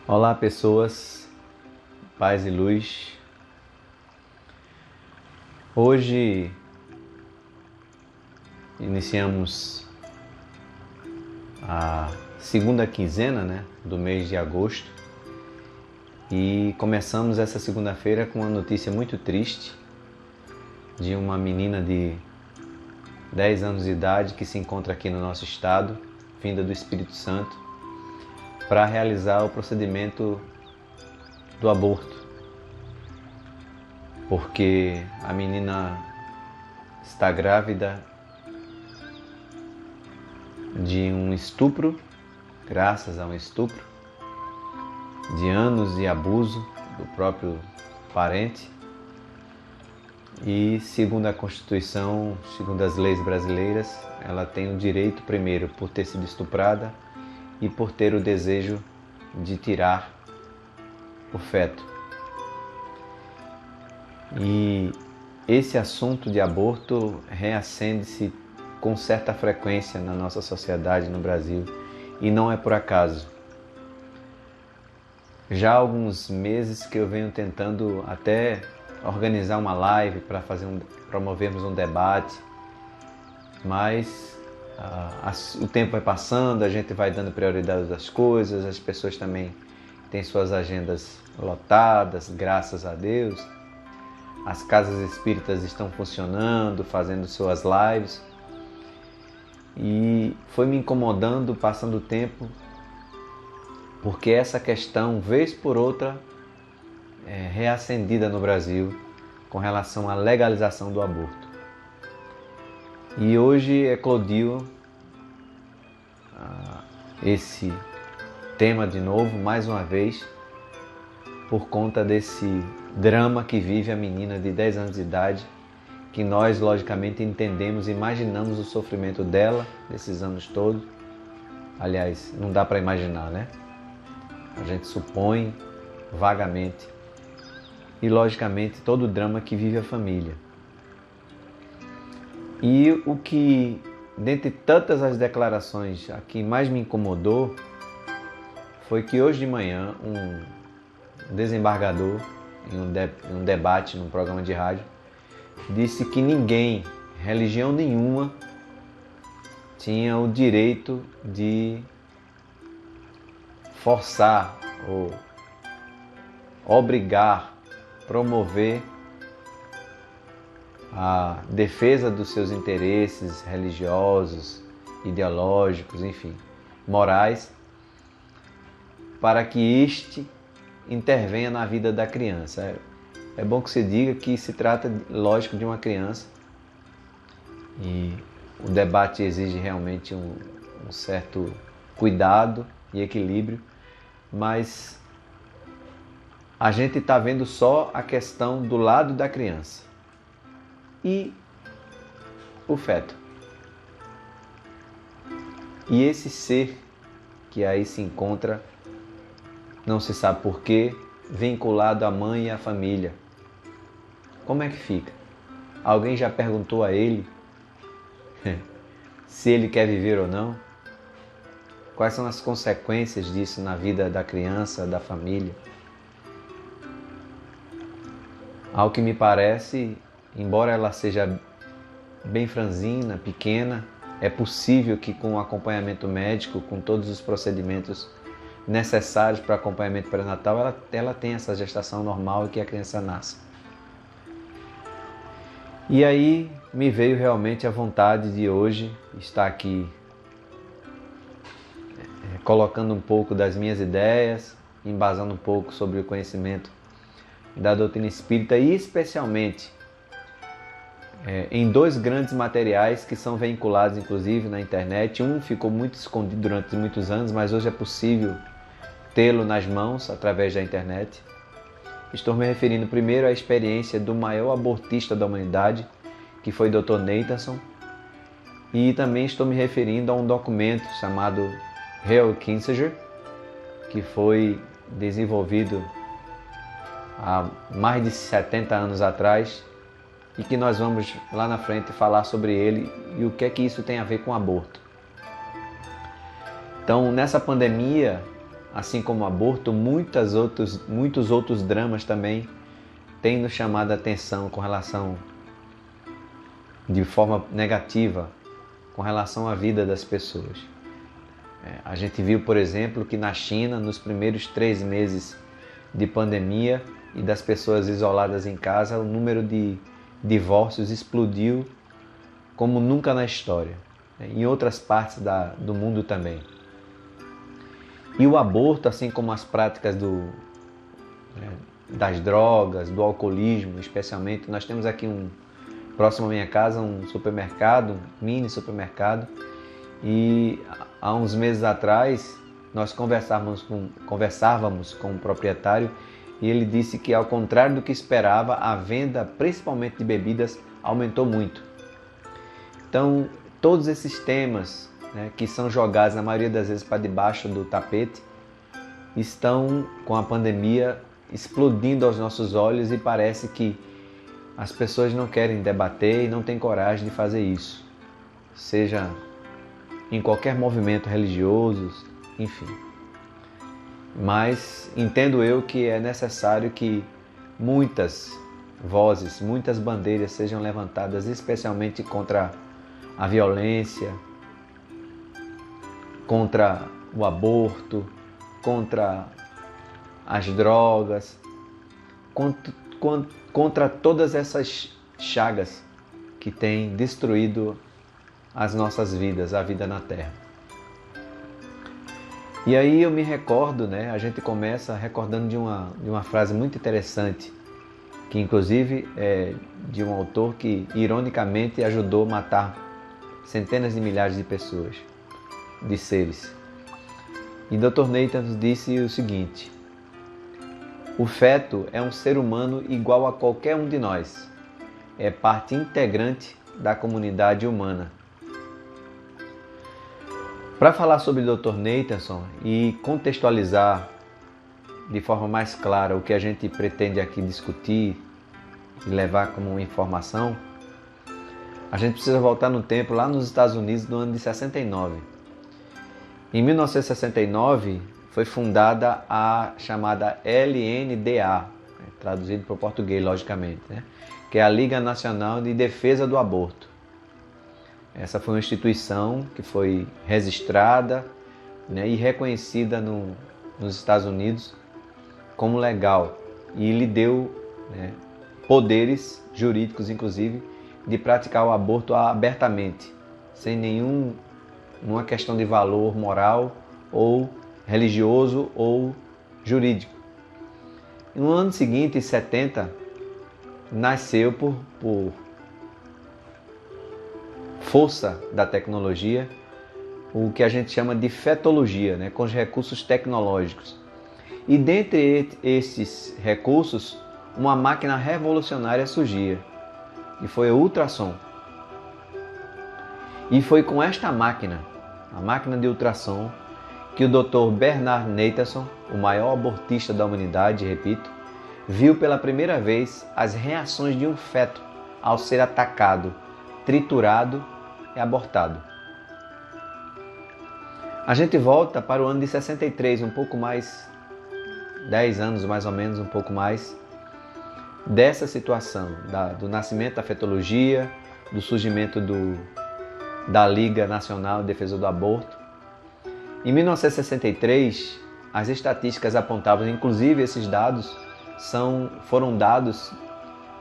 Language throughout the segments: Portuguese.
Olá pessoas, paz e luz. Hoje iniciamos a segunda quinzena, do mês de agosto e começamos essa segunda-feira com uma notícia muito triste de uma menina de 10 anos de idade que se encontra aqui no nosso estado, vinda do Espírito Santo, para realizar o procedimento do aborto, porque a menina está grávida de um estupro, graças a um estupro, de anos de abuso do próprio parente. E segundo a Constituição, segundo as leis brasileiras, ela tem o direito, primeiro, por ter sido estuprada e por ter o desejo de tirar o feto. E esse assunto de aborto reacende-se com certa frequência na nossa sociedade no Brasil, e não é por acaso. Já há alguns meses que eu venho tentando até organizar uma live para promovermos um debate, mas o tempo vai passando, a gente vai dando prioridade às coisas, as pessoas também têm suas agendas lotadas, graças a Deus. As casas espíritas estão funcionando, fazendo suas lives. E foi me incomodando, passando o tempo, porque essa questão, vez por outra, é reacendida no Brasil com relação à legalização do aborto. E hoje eclodiu esse tema de novo, mais uma vez, por conta desse drama que vive a menina de 10 anos de idade, que nós, logicamente, entendemos, imaginamos o sofrimento dela desses anos todos. Aliás, não dá para imaginar, né? A gente supõe vagamente. E, logicamente, todo o drama que vive a família. E o que, dentre tantas as declarações, a que mais me incomodou foi que hoje de manhã um desembargador, em um debate num programa de rádio, disse que ninguém, religião nenhuma, tinha o direito de forçar ou obrigar, promover a defesa dos seus interesses religiosos, ideológicos, enfim, morais, para que este intervenha na vida da criança. É bom que se diga que se trata, lógico, de uma criança e o debate exige realmente um certo cuidado e equilíbrio, mas a gente está vendo só a questão do lado da criança e o feto. E esse ser que aí se encontra, não se sabe porquê, vinculado à mãe e à família. Como é que fica? Alguém já perguntou a ele se ele quer viver ou não? Quais são as consequências disso na vida da criança, da família? Ao que me parece, embora ela seja bem franzina, pequena, é possível que com o acompanhamento médico, com todos os procedimentos necessários para acompanhamento pré-natal, ela tenha essa gestação normal e que a criança nasça. E aí me veio realmente a vontade de hoje estar aqui colocando um pouco das minhas ideias, embasando um pouco sobre o conhecimento da doutrina espírita e especialmente em dois grandes materiais que são veiculados inclusive na internet. Um ficou muito escondido durante muitos anos, mas hoje é possível tê-lo nas mãos através da internet. Estou me referindo primeiro à experiência do maior abortista da humanidade, que foi Dr. Nathanson, e também estou me referindo a um documento chamado Harold Kissinger, que foi desenvolvido há mais de 70 anos atrás e que nós vamos lá na frente falar sobre ele e o que é que isso tem a ver com aborto. Então, nessa pandemia, assim como o aborto, muitos outros dramas também têm nos chamado a atenção com relação, de forma negativa, com relação à vida das pessoas. A gente viu, por exemplo, que na China, nos primeiros 3 meses de pandemia e das pessoas isoladas em casa, o número de divórcios explodiu como nunca na história. Em outras partes do mundo também. E o aborto, assim como as práticas das drogas, do alcoolismo, especialmente, nós temos aqui próximo à minha casa um supermercado, um mini supermercado, e há uns meses atrás nós conversávamos com o proprietário e ele disse que, ao contrário do que esperava, a venda, principalmente de bebidas, aumentou muito. Então, todos esses temas, que são jogados na maioria das vezes para debaixo do tapete, estão com a pandemia explodindo aos nossos olhos e parece que as pessoas não querem debater e não têm coragem de fazer isso, seja em qualquer movimento religioso, enfim. Mas entendo eu que é necessário que muitas vozes, muitas bandeiras sejam levantadas, especialmente contra a violência, contra o aborto, contra as drogas, contra todas essas chagas que têm destruído as nossas vidas, a vida na Terra. E aí eu me recordo, a gente começa recordando de uma frase muito interessante, que inclusive é de um autor que ironicamente ajudou a matar centenas de milhares de pessoas, de seres. E Dr. Nathan disse o seguinte: o feto é um ser humano igual a qualquer um de nós, é parte integrante da comunidade humana. Para falar sobre Dr. Nathanson e contextualizar de forma mais clara o que a gente pretende aqui discutir e levar como informação, a gente precisa voltar no tempo, lá nos Estados Unidos, no ano de 69. Em 1969 foi fundada a chamada LNDA, traduzido para o português, logicamente, que é a Liga Nacional de Defesa do Aborto. Essa foi uma instituição que foi registrada e reconhecida nos Estados Unidos como legal e lhe deu poderes jurídicos, inclusive, de praticar o aborto abertamente, sem nenhuma questão de valor moral ou religioso ou jurídico. No ano seguinte, em 70, nasceu por força da tecnologia, o que a gente chama de fetologia, com os recursos tecnológicos. E dentre esses recursos, uma máquina revolucionária surgia, e foi o ultrassom. E foi com esta máquina, a máquina de ultrassom, que o Dr. Bernard Nathanson, o maior abortista da humanidade, repito, viu pela primeira vez as reações de um feto ao ser atacado, triturado e abortado. A gente volta para o ano de 63, um pouco mais, 10 anos mais ou menos, um pouco mais, dessa situação, do nascimento da fetologia, do surgimento da Liga Nacional de Defesa do Aborto. Em 1963, as estatísticas apontavam, inclusive esses dados foram dados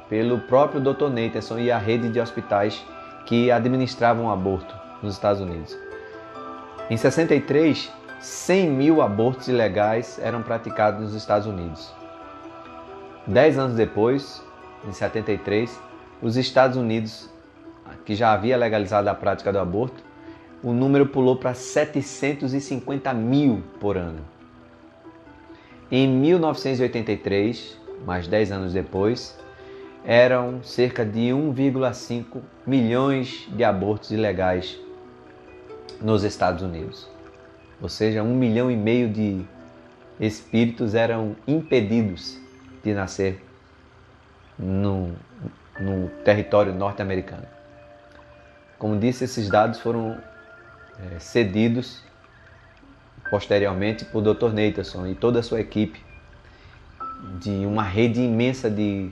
pelo próprio Dr. Nathanson e a rede de hospitais que administravam o aborto nos Estados Unidos. Em 63, 100 mil abortos ilegais eram praticados nos Estados Unidos. 10 anos depois, em 73, os Estados Unidos, que já havia legalizado a prática do aborto, o número pulou para 750 mil por ano. Em 1983, mais 10 anos depois, eram cerca de 1,5 milhões de abortos ilegais nos Estados Unidos. Ou seja, 1,5 milhão de espíritos eram impedidos de nascer no território norte-americano. Como disse, esses dados foram cedidos posteriormente por Dr. Nathanson e toda a sua equipe, de uma rede imensa de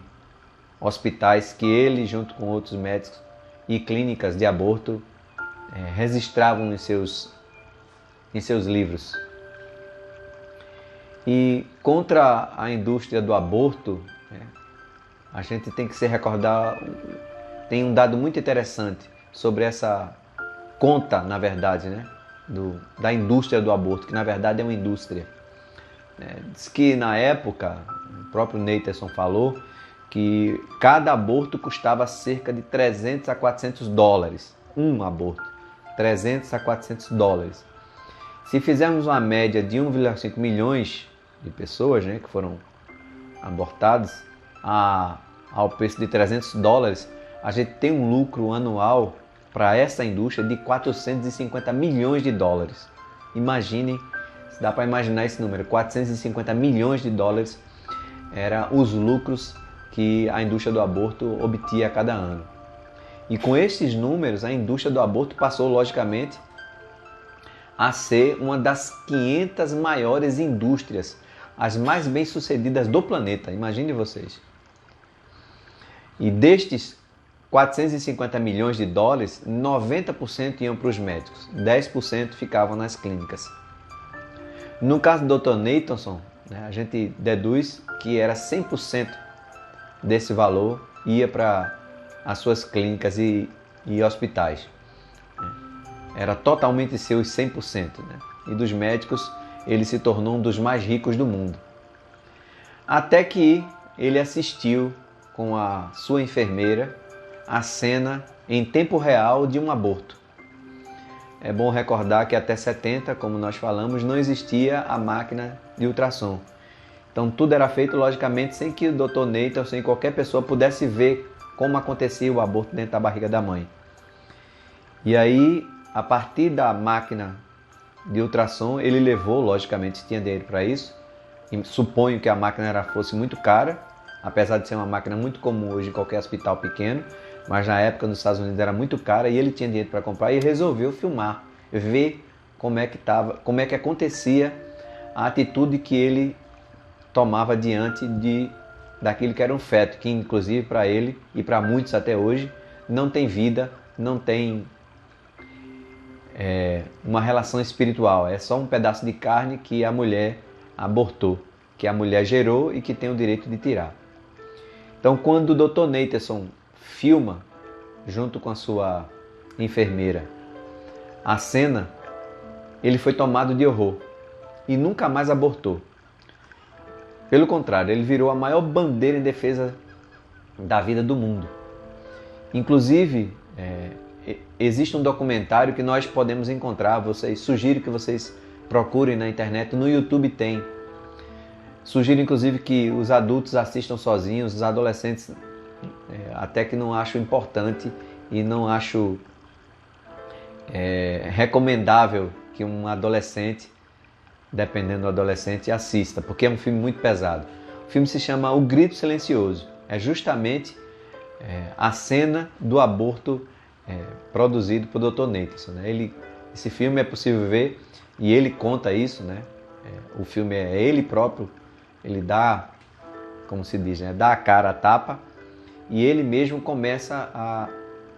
hospitais que ele, junto com outros médicos e clínicas de aborto, registravam em seus livros. E contra a indústria do aborto, a gente tem que se recordar, tem um dado muito interessante sobre essa conta, na verdade, da indústria do aborto, que na verdade é uma indústria. Diz que na época, o próprio Nathanson falou, que cada aborto custava cerca de 300 a 400 dólares. Um aborto, 300 a 400 dólares. Se fizermos uma média de 1,5 milhões de pessoas que foram abortadas ao preço de 300 dólares, a gente tem um lucro anual para essa indústria de 450 milhões de dólares. Imaginem, se dá para imaginar esse número, 450 milhões de dólares eram os lucros que a indústria do aborto obtinha a cada ano. E com esses números, a indústria do aborto passou, logicamente, a ser uma das 500 maiores indústrias, as mais bem-sucedidas do planeta. Imagine vocês. E destes 450 milhões de dólares, 90% iam para os médicos, 10% ficavam nas clínicas. No caso do Dr. Nathanson, a gente deduz que era 100% desse valor ia para as suas clínicas e hospitais. Era totalmente seu, 100%. E dos médicos, ele se tornou um dos mais ricos do mundo. Até que ele assistiu com a sua enfermeira a cena em tempo real de um aborto. É bom recordar que até 70, como nós falamos, não existia a máquina de ultrassom. Então tudo era feito, logicamente, sem que o Dr. Nathan, sem qualquer pessoa pudesse ver como acontecia o aborto dentro da barriga da mãe. E aí, a partir da máquina de ultrassom, ele levou, logicamente tinha dinheiro para isso, e suponho que a máquina fosse muito cara, apesar de ser uma máquina muito comum hoje em qualquer hospital pequeno, mas na época nos Estados Unidos era muito cara e ele tinha dinheiro para comprar e resolveu filmar, ver como é que acontecia a atitude que ele tomava diante daquilo que era um feto, que inclusive para ele e para muitos até hoje não tem vida, não tem uma relação espiritual, é só um pedaço de carne que a mulher abortou, que a mulher gerou e que tem o direito de tirar. Então quando o Dr. Nathanson filma, junto com a sua enfermeira, a cena, ele foi tomado de horror e nunca mais abortou. Pelo contrário, ele virou a maior bandeira em defesa da vida do mundo. Inclusive, existe um documentário que nós podemos encontrar, sugiro que vocês procurem na internet, no YouTube tem. Sugiro inclusive que os adultos assistam sozinhos, os adolescentes até que não acho importante e não acho recomendável que um adolescente, dependendo do adolescente, assista, porque é um filme muito pesado. O filme se chama O Grito Silencioso. É justamente a cena do aborto produzido por Dr. Nathanson. Esse filme é possível ver e ele conta isso. O filme é ele próprio, ele dá, como se diz, dá a cara a tapa e ele mesmo começa a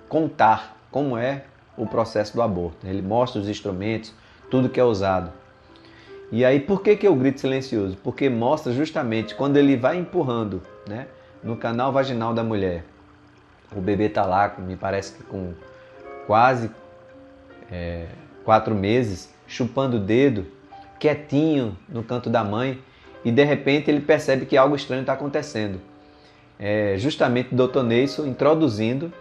contar como é o processo do aborto. Ele mostra os instrumentos, tudo que é usado. E aí, por que o grito silencioso? Porque mostra justamente quando ele vai empurrando, no canal vaginal da mulher. O bebê está lá, me parece que com quase 4 meses, chupando o dedo, quietinho no canto da mãe, e de repente ele percebe que algo estranho está acontecendo. Justamente o Dr. Nathanson introduzindo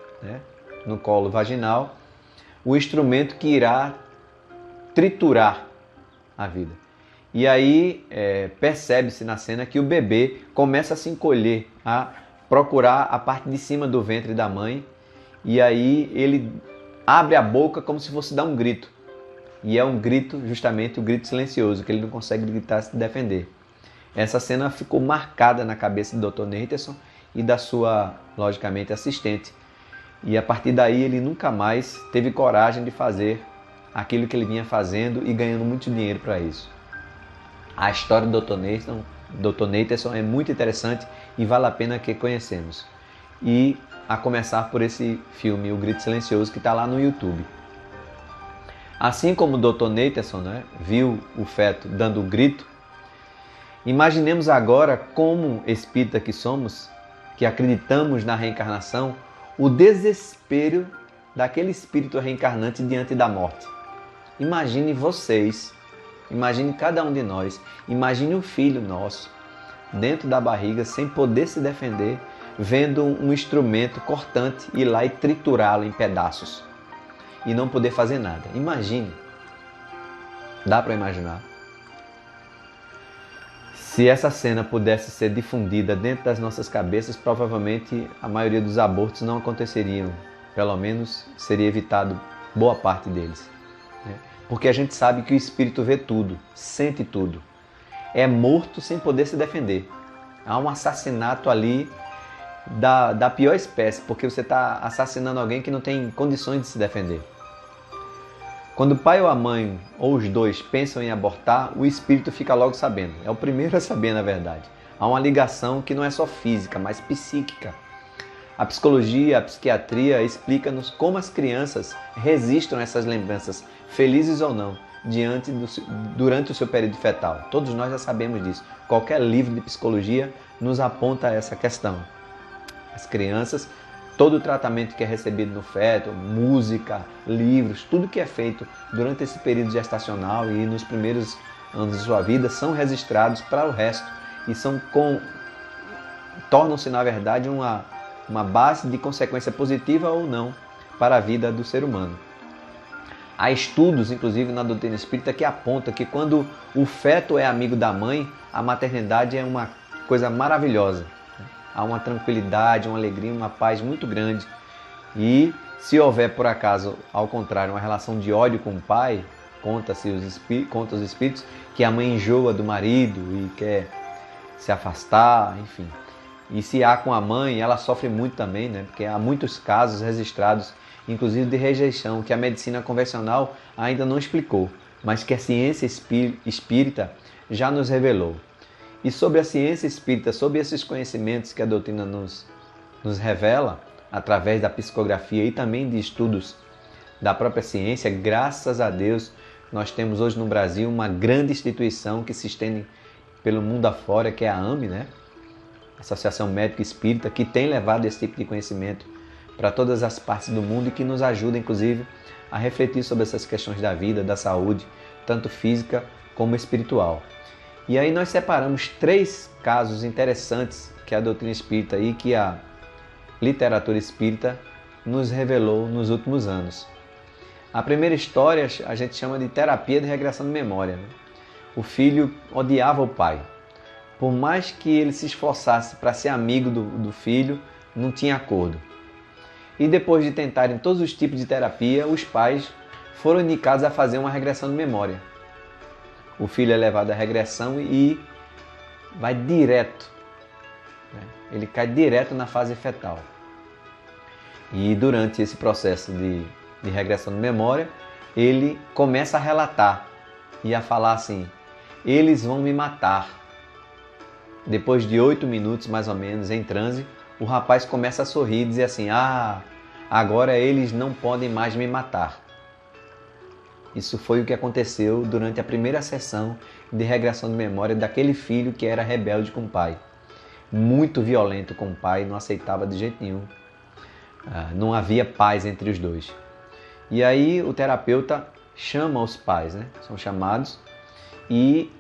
no colo vaginal o instrumento que irá triturar a vida. E aí percebe-se na cena que o bebê começa a se encolher, a procurar a parte de cima do ventre da mãe, e aí ele abre a boca como se fosse dar um grito. E é um grito, justamente o grito silencioso, que ele não consegue gritar, se defender. Essa cena ficou marcada na cabeça do Dr. Nathanson e da sua, logicamente, assistente. E a partir daí ele nunca mais teve coragem de fazer aquilo que ele vinha fazendo e ganhando muito dinheiro para isso. A história do Dr. Nathanson é muito interessante e vale a pena que conhecemos. E a começar por esse filme, O Grito Silencioso, que está lá no YouTube. Assim como o Dr. Nathanson, né, viu o feto dando o grito, imaginemos agora como espírita que somos, que acreditamos na reencarnação, o desespero daquele espírito reencarnante diante da morte. Imagine vocês, imagine cada um de nós, imagine um filho nosso dentro da barriga sem poder se defender, vendo um instrumento cortante ir lá e triturá-lo em pedaços e não poder fazer nada. Imagine. Dá para imaginar? Se essa cena pudesse ser difundida dentro das nossas cabeças, provavelmente a maioria dos abortos não aconteceriam. Pelo menos seria evitado boa parte deles. Porque a gente sabe que o espírito vê tudo, sente tudo. É morto sem poder se defender. Há um assassinato ali da pior espécie, porque você está assassinando alguém que não tem condições de se defender. Quando o pai ou a mãe, ou os dois, pensam em abortar, o espírito fica logo sabendo. É o primeiro a saber, na verdade. Há uma ligação que não é só física, mas psíquica. A psicologia, a psiquiatria explica-nos como as crianças registram essas lembranças, felizes ou não, durante o seu período fetal. Todos nós já sabemos disso. Qualquer livro de psicologia nos aponta essa questão. As crianças, todo o tratamento que é recebido no feto, música, livros, tudo que é feito durante esse período gestacional e nos primeiros anos de sua vida são registrados para o resto e tornam-se, na verdade, uma base de consequência positiva ou não para a vida do ser humano. Há estudos, inclusive na doutrina espírita, que apontam que quando o feto é amigo da mãe, a maternidade é uma coisa maravilhosa. Há uma tranquilidade, uma alegria, uma paz muito grande. E se houver, por acaso, ao contrário, uma relação de ódio com o pai, conta os espíritos que a mãe enjoa do marido e quer se afastar, enfim. E se há com a mãe, ela sofre muito também, né? Porque há muitos casos registrados, inclusive de rejeição, que a medicina convencional ainda não explicou, mas que a ciência espírita já nos revelou. E sobre a ciência espírita, sobre esses conhecimentos que a doutrina nos revela, através da psicografia e também de estudos da própria ciência, graças a Deus, nós temos hoje no Brasil uma grande instituição que se estende pelo mundo afora, que é a AME, né? Associação Médica Espírita, que tem levado esse tipo de conhecimento para todas as partes do mundo e que nos ajuda, inclusive, a refletir sobre essas questões da vida, da saúde, tanto física como espiritual. E aí nós separamos 3 casos interessantes que a doutrina espírita e que a literatura espírita nos revelou nos últimos anos. A primeira história a gente chama de terapia de regressão de memória. Né? O filho odiava o pai. Por mais que ele se esforçasse para ser amigo do filho, não tinha acordo. E depois de tentarem todos os tipos de terapia, os pais foram indicados a fazer uma regressão de memória. O filho é levado à regressão e vai direto. Né? Ele cai direto na fase fetal. E durante esse processo de regressão de memória, ele começa a relatar e a falar assim: eles vão me matar. Depois de 8 minutos, mais ou menos, em transe, o rapaz começa a sorrir e dizer assim: agora eles não podem mais me matar. Isso foi o que aconteceu durante a primeira sessão de regressão de memória daquele filho que era rebelde com o pai. Muito violento com o pai, não aceitava de jeito nenhum. Não havia paz entre os dois. E aí o terapeuta chama os pais, né? São chamados e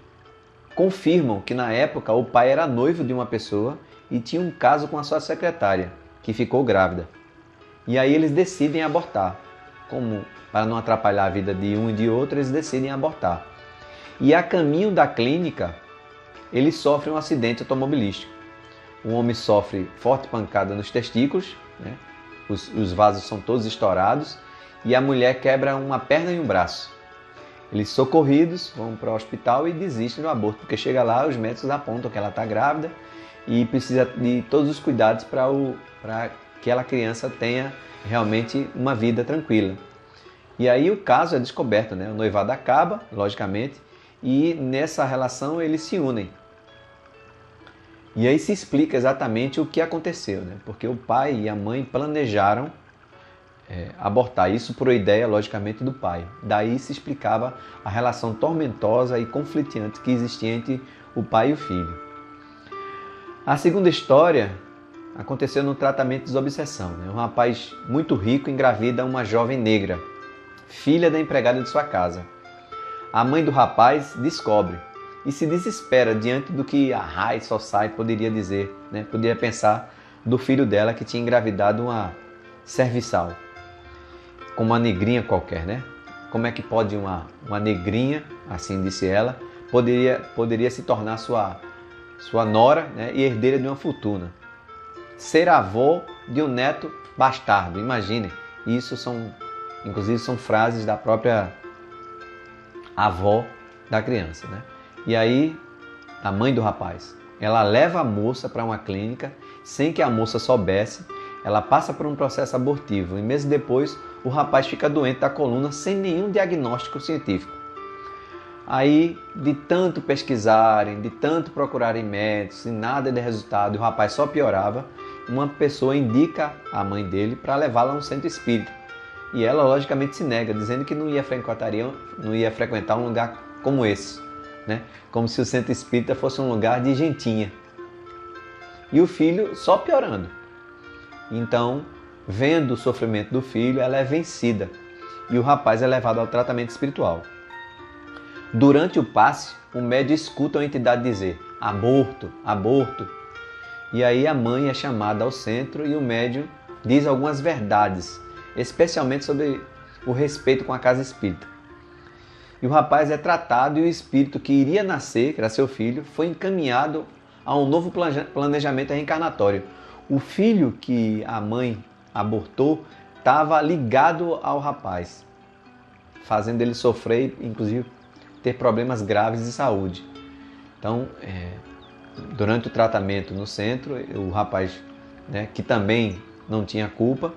confirmam que na época o pai era noivo de uma pessoa e tinha um caso com a sua secretária, que ficou grávida. E aí eles decidem abortar. Como para não atrapalhar a vida de um e de outro, eles decidem abortar. E a caminho da clínica, ele sofre um acidente automobilístico. O homem sofre forte pancada nos testículos, né? Os vasos são todos estourados e a mulher quebra uma perna e um braço. Eles socorridos vão para o hospital e desistem do aborto, porque chega lá, os médicos apontam que ela está grávida e precisa de todos os cuidados para que aquela criança tenha realmente uma vida tranquila. E aí o caso é descoberto, né? O noivado acaba, logicamente, e nessa relação eles se unem. E aí se explica exatamente o que aconteceu, né? Porque o pai e a mãe planejaram abortar, isso por ideia, logicamente, do pai. Daí se explicava a relação tormentosa e conflitante que existia entre o pai e o filho. A segunda história aconteceu no tratamento de desobsessão, né? Um rapaz muito rico engravida uma jovem negra, filha da empregada de sua casa. A mãe do rapaz descobre e se desespera diante do que a High Society poderia dizer, né? Poderia pensar do filho dela que tinha engravidado uma serviçal, como uma negrinha qualquer, né? Como é que pode uma negrinha, assim disse ela, poderia se tornar sua nora, né? E herdeira de uma fortuna? Ser avó de um neto bastardo, imagine. Isso inclusive são frases da própria avó da criança, né? E aí, a mãe do rapaz, ela leva a moça para uma clínica sem que a moça soubesse. Ela passa por um processo abortivo e meses depois o rapaz fica doente da coluna sem nenhum diagnóstico científico. Aí, de tanto pesquisarem, de tanto procurarem médicos e nada de resultado, o rapaz só piorava, uma pessoa indica a mãe dele para levá-la a um centro espírita. E ela, logicamente, se nega, dizendo que não ia frequentar um lugar como esse, né? Como se o centro espírita fosse um lugar de gentinha. E o filho só piorando. Então, vendo o sofrimento do filho, ela é vencida e o rapaz é levado ao tratamento espiritual. Durante o passe, o médium escuta a entidade dizer: aborto, aborto. E aí a mãe é chamada ao centro e o médium diz algumas verdades, especialmente sobre o respeito com a casa espírita. E o rapaz é tratado e o espírito que iria nascer, que era seu filho, foi encaminhado a um novo planejamento reencarnatório. O filho que a mãe abortou estava ligado ao rapaz, fazendo ele sofrer, inclusive ter problemas graves de saúde. Então, durante o tratamento no centro, o rapaz, né, que também não tinha culpa,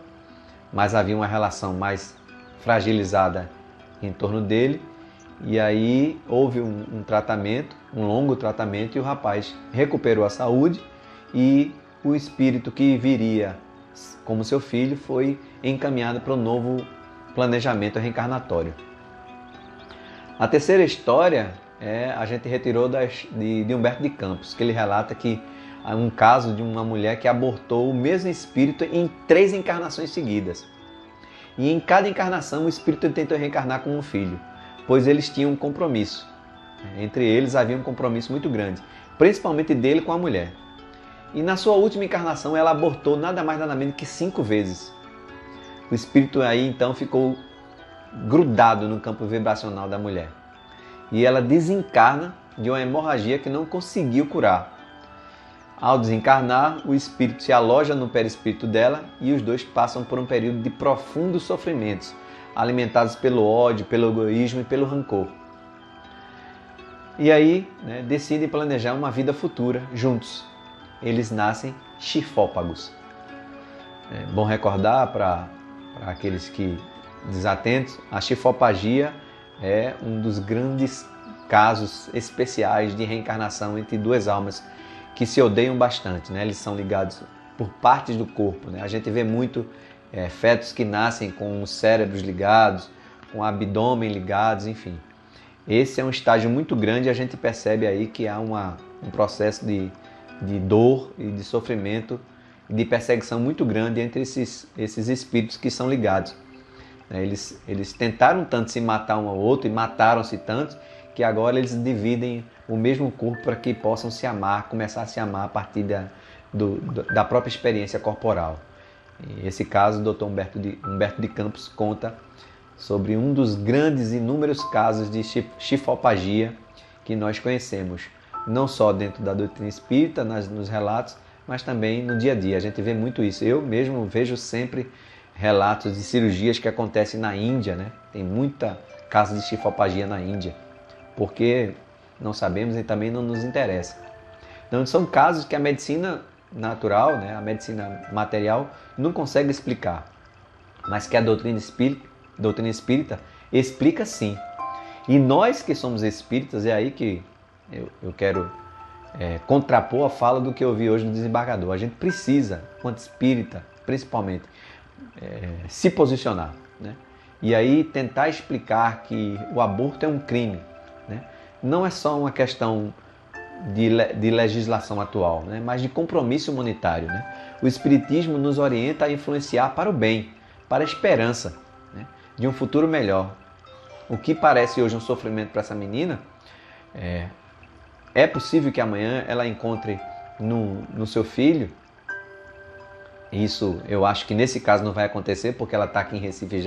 mas havia uma relação mais fragilizada em torno dele, e aí houve um tratamento, um longo tratamento, e o rapaz recuperou a saúde e o espírito que viria como seu filho foi encaminhado para um novo planejamento reencarnatório. A terceira história a gente retirou de Humberto de Campos, que ele relata que há um caso de uma mulher que abortou o mesmo espírito em 3 encarnações seguidas. E em cada encarnação o espírito tentou reencarnar com um filho, pois eles tinham um compromisso. Entre eles havia um compromisso muito grande, principalmente dele com a mulher. E na sua última encarnação ela abortou nada mais nada menos que 5 vezes. O espírito aí então ficou grudado no campo vibracional da mulher. E ela desencarna de uma hemorragia que não conseguiu curar. Ao desencarnar, o espírito se aloja no perispírito dela e os dois passam por um período de profundos sofrimentos, alimentados pelo ódio, pelo egoísmo e pelo rancor. E aí, decidem planejar uma vida futura juntos. Eles nascem chifópagos. É bom recordar para aqueles que desatentos, a chifopagia é um dos grandes casos especiais de reencarnação entre 2 almas que se odeiam bastante, né? Eles são ligados por partes do corpo, né? A gente vê muito fetos que nascem com os cérebros ligados, com o abdômen ligados, enfim. Esse é um estágio muito grande e a gente percebe aí que há um processo de dor e de sofrimento, de perseguição muito grande entre esses espíritos que são ligados. Eles tentaram tanto se matar um ao outro e mataram-se tanto que agora eles dividem o mesmo corpo para que possam se amar, começar a se amar a partir da própria experiência corporal. E esse caso, o Dr. Humberto de Campos conta sobre um dos grandes e inúmeros casos de chifopagia que nós conhecemos, não só dentro da doutrina espírita, nos relatos, mas também no dia a dia. A gente vê muito isso. Eu mesmo vejo sempre relatos de cirurgias que acontecem na Índia, né? Tem muita caso de chifopagia na Índia, porque não sabemos e também não nos interessa. Então são casos que a medicina natural, né, a medicina material, não consegue explicar, mas que a doutrina espírita doutrina espírita explica sim. E nós que somos espíritas, é aí que eu quero contrapor a fala do que eu vi hoje no desembargador. A gente precisa, quanto espírita, principalmente, se posicionar, né? E aí tentar explicar que o aborto é um crime, né? Não é só uma questão de legislação atual, né? Mas de compromisso humanitário, né? O Espiritismo nos orienta a influenciar para o bem, para a esperança, né? De um futuro melhor. O que parece hoje um sofrimento para essa menina, é possível que amanhã ela encontre no seu filho. Isso eu acho que nesse caso não vai acontecer, porque ela está aqui em Recife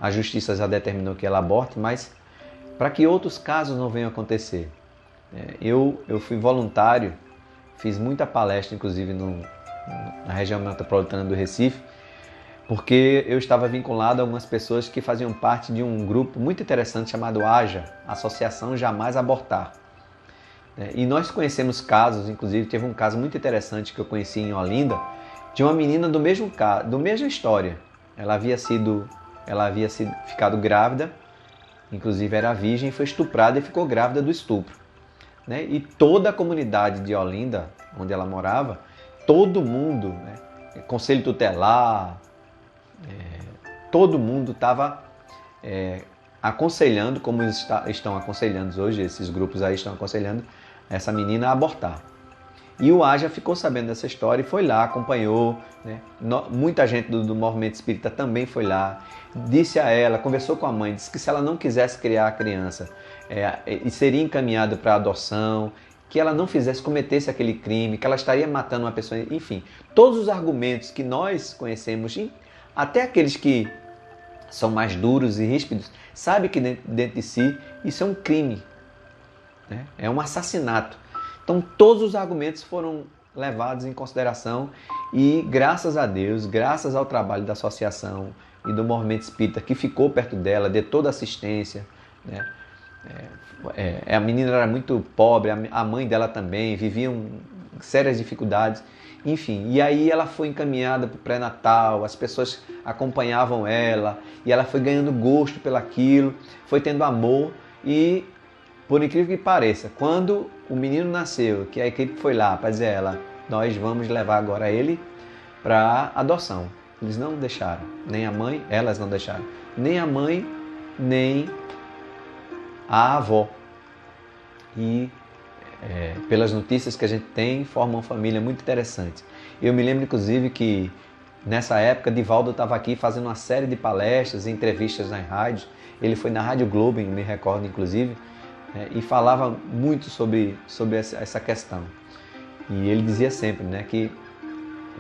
a justiça já determinou que ela aborte, mas para que outros casos não venham a acontecer. Eu fui voluntário, fiz muita palestra, inclusive na região metropolitana do Recife, porque eu estava vinculado a algumas pessoas que faziam parte de um grupo muito interessante chamado AJA, Associação Jamais Abortar. E nós conhecemos casos, inclusive teve um caso muito interessante que eu conheci em Olinda, de uma menina do mesma história. Ela havia ficado grávida, inclusive era virgem, foi estuprada e ficou grávida do estupro. E toda a comunidade de Olinda, onde ela morava, todo mundo, conselho tutelar, todo mundo estava aconselhando, como estão aconselhando hoje, esses grupos aí estão aconselhando essa menina a abortar. E o AJA ficou sabendo dessa história e foi lá, acompanhou, né? Muita gente do movimento espírita também foi lá, disse a ela, conversou com a mãe, disse que se ela não quisesse criar a criança e seria encaminhado para adoção, que ela não cometesse aquele crime, que ela estaria matando uma pessoa, enfim, todos os argumentos que nós conhecemos, até aqueles que são mais duros e ríspidos, sabem que dentro de si isso é um crime, né? É um assassinato. Então todos os argumentos foram levados em consideração e graças a Deus, graças ao trabalho da associação e do movimento espírita que ficou perto dela, deu toda a assistência, né? A menina era muito pobre, a mãe dela também, viviam sérias dificuldades, enfim. E aí ela foi encaminhada para o pré-natal, as pessoas acompanhavam ela e ela foi ganhando gosto pelaquilo, foi tendo amor e, por incrível que pareça, quando o menino nasceu, que a equipe foi lá para dizer a ela, nós vamos levar agora ele para adoção. Eles não deixaram, nem a mãe, elas não deixaram, nem a mãe, nem a avó. E pelas notícias que a gente tem, formam uma família muito interessante. Eu me lembro, inclusive, que nessa época, Divaldo estava aqui fazendo uma série de palestras e entrevistas nas rádios. Ele foi na Rádio Globo, me recordo, inclusive, e falava muito sobre essa questão. E ele dizia sempre, né, que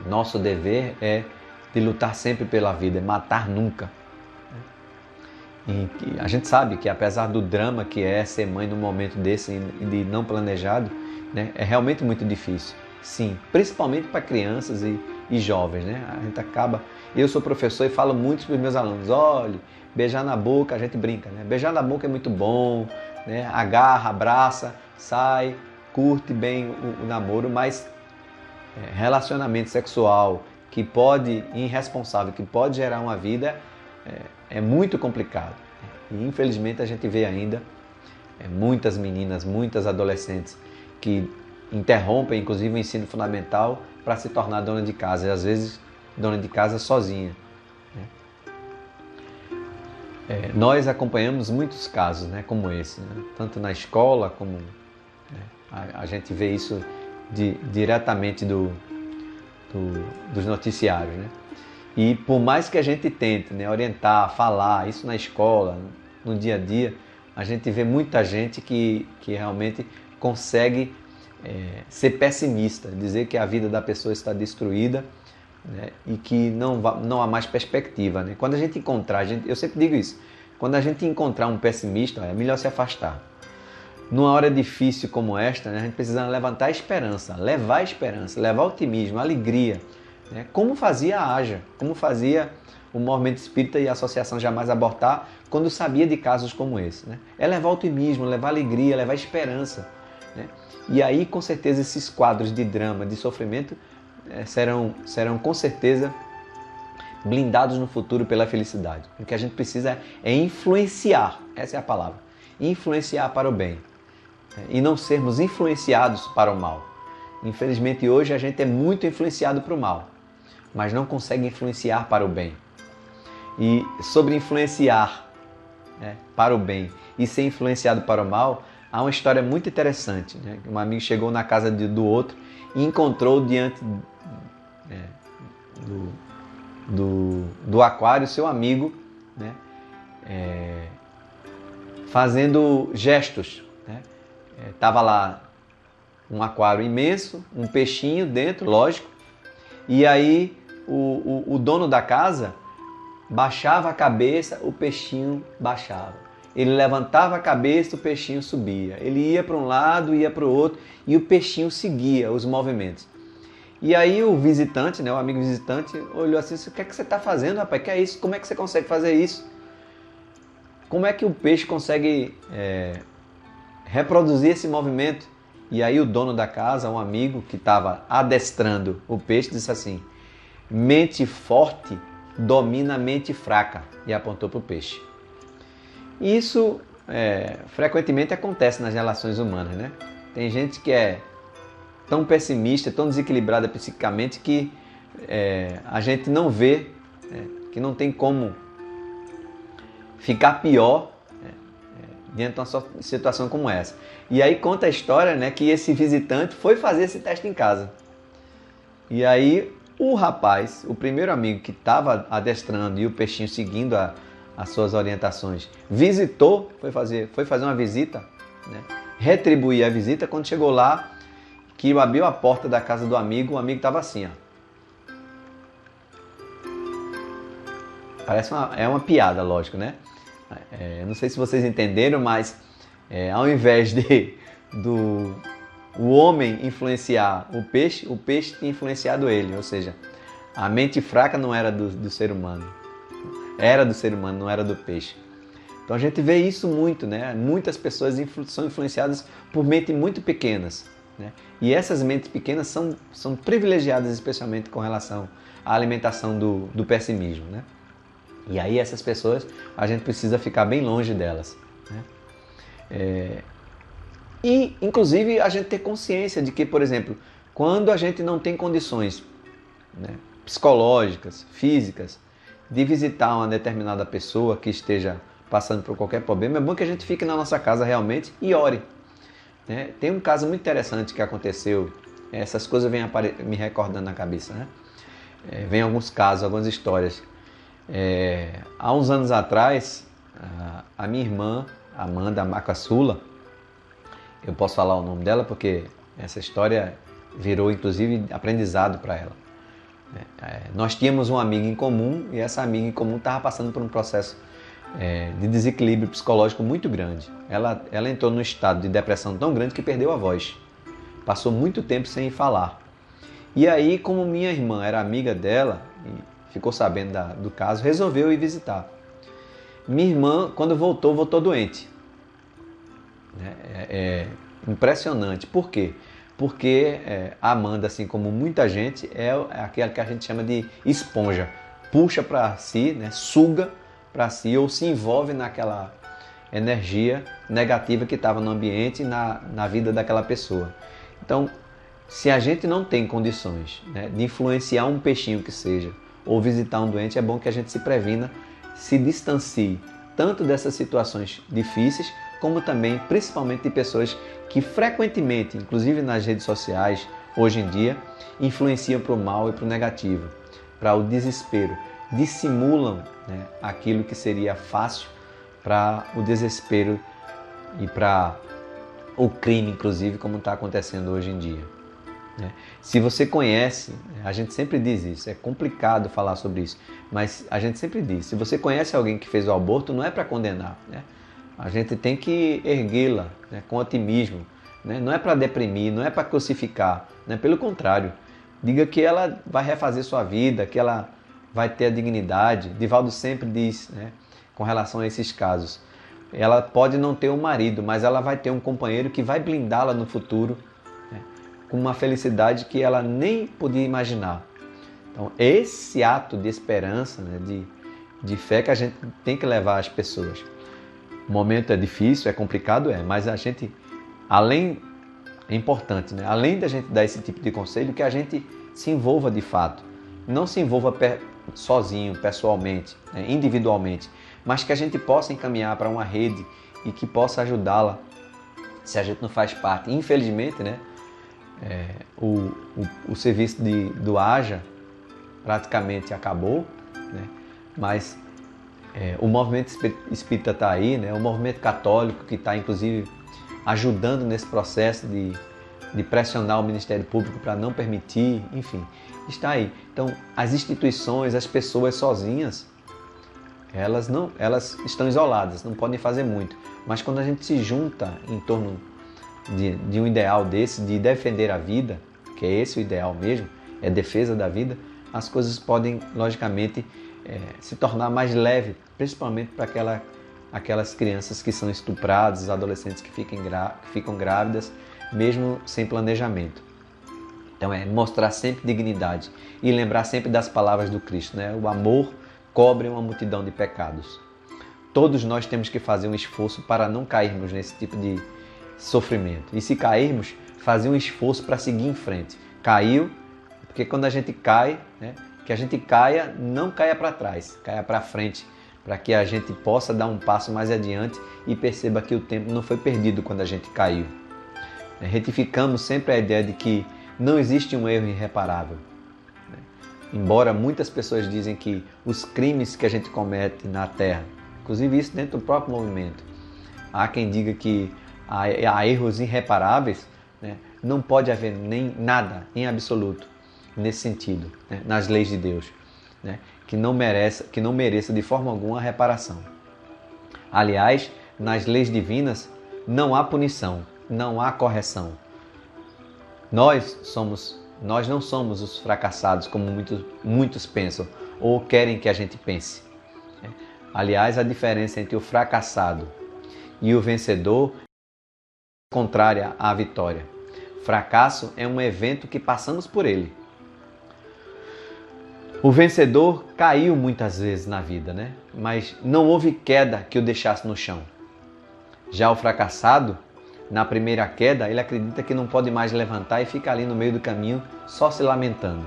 nosso dever é de lutar sempre pela vida, é matar nunca. E a gente sabe que apesar do drama que é ser mãe num momento desse e de não planejado, né, é realmente muito difícil. Sim, principalmente para crianças e jovens, né? A gente acaba... Eu sou professor e falo muito para os meus alunos, olha, beijar na boca, a gente brinca, né? Beijar na boca é muito bom, né? Agarra, abraça, sai, curte bem o namoro, mas relacionamento sexual irresponsável, que pode gerar uma vida, é muito complicado. E infelizmente a gente vê ainda muitas meninas, muitas adolescentes que interrompem inclusive o ensino fundamental para se tornar dona de casa, e às vezes dona de casa sozinha. Nós acompanhamos muitos casos, né, como esse, né? Tanto na escola como, né, a gente vê isso diretamente dos noticiários, né? E por mais que a gente tente, né, orientar, falar isso na escola, no dia a dia, a gente vê muita gente que realmente consegue ser pessimista, dizer que a vida da pessoa está destruída, né, e que não há mais perspectiva, né? Quando a gente encontrar, eu sempre digo isso, quando a gente encontrar um pessimista, é melhor se afastar. Numa hora difícil como esta, né, a gente precisa levantar a esperança, levar otimismo, alegria, né? Como fazia a AJA, como fazia o Movimento Espírita e a Associação Jamais Abortar quando sabia de casos como esse, né? É levar otimismo, levar alegria, levar esperança, né? E aí, com certeza, esses quadros de drama, de sofrimento, serão com certeza blindados no futuro pela felicidade. O que a gente precisa é influenciar, essa é a palavra, influenciar para o bem e não sermos influenciados para o mal. Infelizmente hoje a gente é muito influenciado para o mal, mas não consegue influenciar para o bem. E sobre influenciar, né, para o bem e ser influenciado para o mal, há uma história muito interessante, né? Um amigo chegou na casa do outro e encontrou diante do aquário seu amigo, né, fazendo gestos. Né? Tava lá um aquário imenso, um peixinho dentro, lógico, e aí o dono da casa baixava a cabeça, o peixinho baixava. Ele levantava a cabeça, o peixinho subia. Ele ia para um lado, ia para o outro, e o peixinho seguia os movimentos. E aí o visitante, né, o amigo visitante, olhou assim: o que é que você está fazendo, rapaz? O que é isso? Como é que você consegue fazer isso? Como é que o peixe consegue reproduzir esse movimento? E aí o dono da casa, um amigo que estava adestrando o peixe, disse assim: mente forte domina mente fraca, e apontou para o peixe. Isso frequentemente acontece nas relações humanas, né? Tem gente que é tão pessimista, tão desequilibrada psiquicamente que a gente não vê, que não tem como ficar pior diante de uma situação como essa. E aí conta a história, né, que esse visitante foi fazer esse teste em casa. E aí o rapaz, o primeiro amigo que estava adestrando e o peixinho seguindo as suas orientações, visitou, foi fazer uma visita, né, retribuir a visita. Quando chegou lá, que abriu a porta da casa do amigo, o amigo estava assim, ó. Parece uma piada, lógico, né? Não sei se vocês entenderam, mas ao invés o homem influenciar o peixe tinha influenciado ele. Ou seja, a mente fraca não era do ser humano. Era do ser humano, não era do peixe. Então a gente vê isso muito, né? Muitas pessoas são influenciadas por mentes muito pequenas, né? E essas mentes pequenas são privilegiadas especialmente com relação à alimentação do pessimismo, né? E aí essas pessoas, a gente precisa ficar bem longe delas, né? E, inclusive, a gente ter consciência de que, por exemplo, quando a gente não tem condições, né, psicológicas, físicas, de visitar uma determinada pessoa que esteja passando por qualquer problema, é bom que a gente fique na nossa casa realmente e ore. Né? Tem um caso muito interessante que aconteceu, essas coisas vêm me recordando na cabeça, né? Vem alguns casos, algumas histórias. Há uns anos atrás, a minha irmã, Amanda Macassula, eu posso falar o nome dela porque essa história virou inclusive aprendizado para ela. Nós tínhamos uma amiga em comum e essa amiga em comum estava passando por um processo de desequilíbrio psicológico muito grande. Ela entrou num estado de depressão tão grande que perdeu a voz. Passou muito tempo sem falar. E aí, como minha irmã era amiga dela e ficou sabendo do caso, resolveu ir visitar. Minha irmã, quando voltou doente. Impressionante. Por quê? Porque a Amanda, assim como muita gente, é aquela que a gente chama de esponja. Puxa para si, né? Suga para si ou se envolve naquela energia negativa que estava no ambiente e na vida daquela pessoa. Então, se a gente não tem condições, né, de influenciar um peixinho que seja, ou visitar um doente, é bom que a gente se previna, se distancie tanto dessas situações difíceis, como também, principalmente, de pessoas que frequentemente, inclusive nas redes sociais, hoje em dia, influenciam para o mal e para o negativo, para o desespero, dissimulam, né, aquilo que seria fácil para o desespero e para o crime, inclusive, como está acontecendo hoje em dia. Se você conhece, a gente sempre diz isso, é complicado falar sobre isso, mas a gente sempre diz, se você conhece alguém que fez o aborto, não é para condenar, né? A gente tem que erguê-la, né, com otimismo, né? Não é para deprimir, não é para crucificar, né? Pelo contrário, diga que ela vai refazer sua vida, que ela vai ter a dignidade. Divaldo sempre diz, né, com relação a esses casos, ela pode não ter um marido, mas ela vai ter um companheiro que vai blindá-la no futuro, com uma felicidade que ela nem podia imaginar. Então, esse ato de esperança, né, de fé que a gente tem que levar às pessoas. O momento é difícil, é complicado, mas a gente, é importante, né? Além da gente dar esse tipo de conselho, que a gente se envolva de fato. Não se envolva sozinho, pessoalmente, né, individualmente, mas que a gente possa encaminhar para uma rede e que possa ajudá-la, se a gente não faz parte. Infelizmente, né, o serviço do AJA praticamente acabou, né, mas o movimento espírita está aí, né, o movimento católico que está, inclusive, ajudando nesse processo de pressionar o Ministério Público para não permitir, enfim, está aí. Então, as instituições, as pessoas sozinhas, elas estão isoladas, não podem fazer muito. Mas quando a gente se junta em torno de um ideal desse, de defender a vida, que é esse o ideal mesmo, é a defesa da vida, as coisas podem, logicamente, se tornar mais leve, principalmente para aquelas crianças que são estupradas, adolescentes que ficam grávidas, mesmo sem planejamento. Então mostrar sempre dignidade e lembrar sempre das palavras do Cristo, né? O amor cobre uma multidão de pecados. Todos nós temos que fazer um esforço para não cairmos nesse tipo de sofrimento. E se cairmos, fazer um esforço para seguir em frente. Caiu, porque quando a gente cai, né, que a gente caia, não caia para trás, caia para frente, para que a gente possa dar um passo mais adiante e perceba que o tempo não foi perdido quando a gente caiu. Retificamos sempre a ideia de que não existe um erro irreparável. Embora muitas pessoas dizem que os crimes que a gente comete na Terra, inclusive isso dentro do próprio movimento, há quem diga que há erros irreparáveis, né? Não pode haver nem nada em absoluto nesse sentido, né? Nas leis de Deus, né? que não mereça de forma alguma a reparação. Aliás, nas leis divinas não há punição, não há correção. Nós não somos os fracassados como muitos pensam ou querem que a gente pense. Aliás, a diferença entre o fracassado e o vencedor é contrária à vitória. Fracasso é um evento que passamos por ele. O vencedor caiu muitas vezes na vida, né? Mas não houve queda que o deixasse no chão. Já o fracassado, na primeira queda, ele acredita que não pode mais levantar e fica ali no meio do caminho só se lamentando.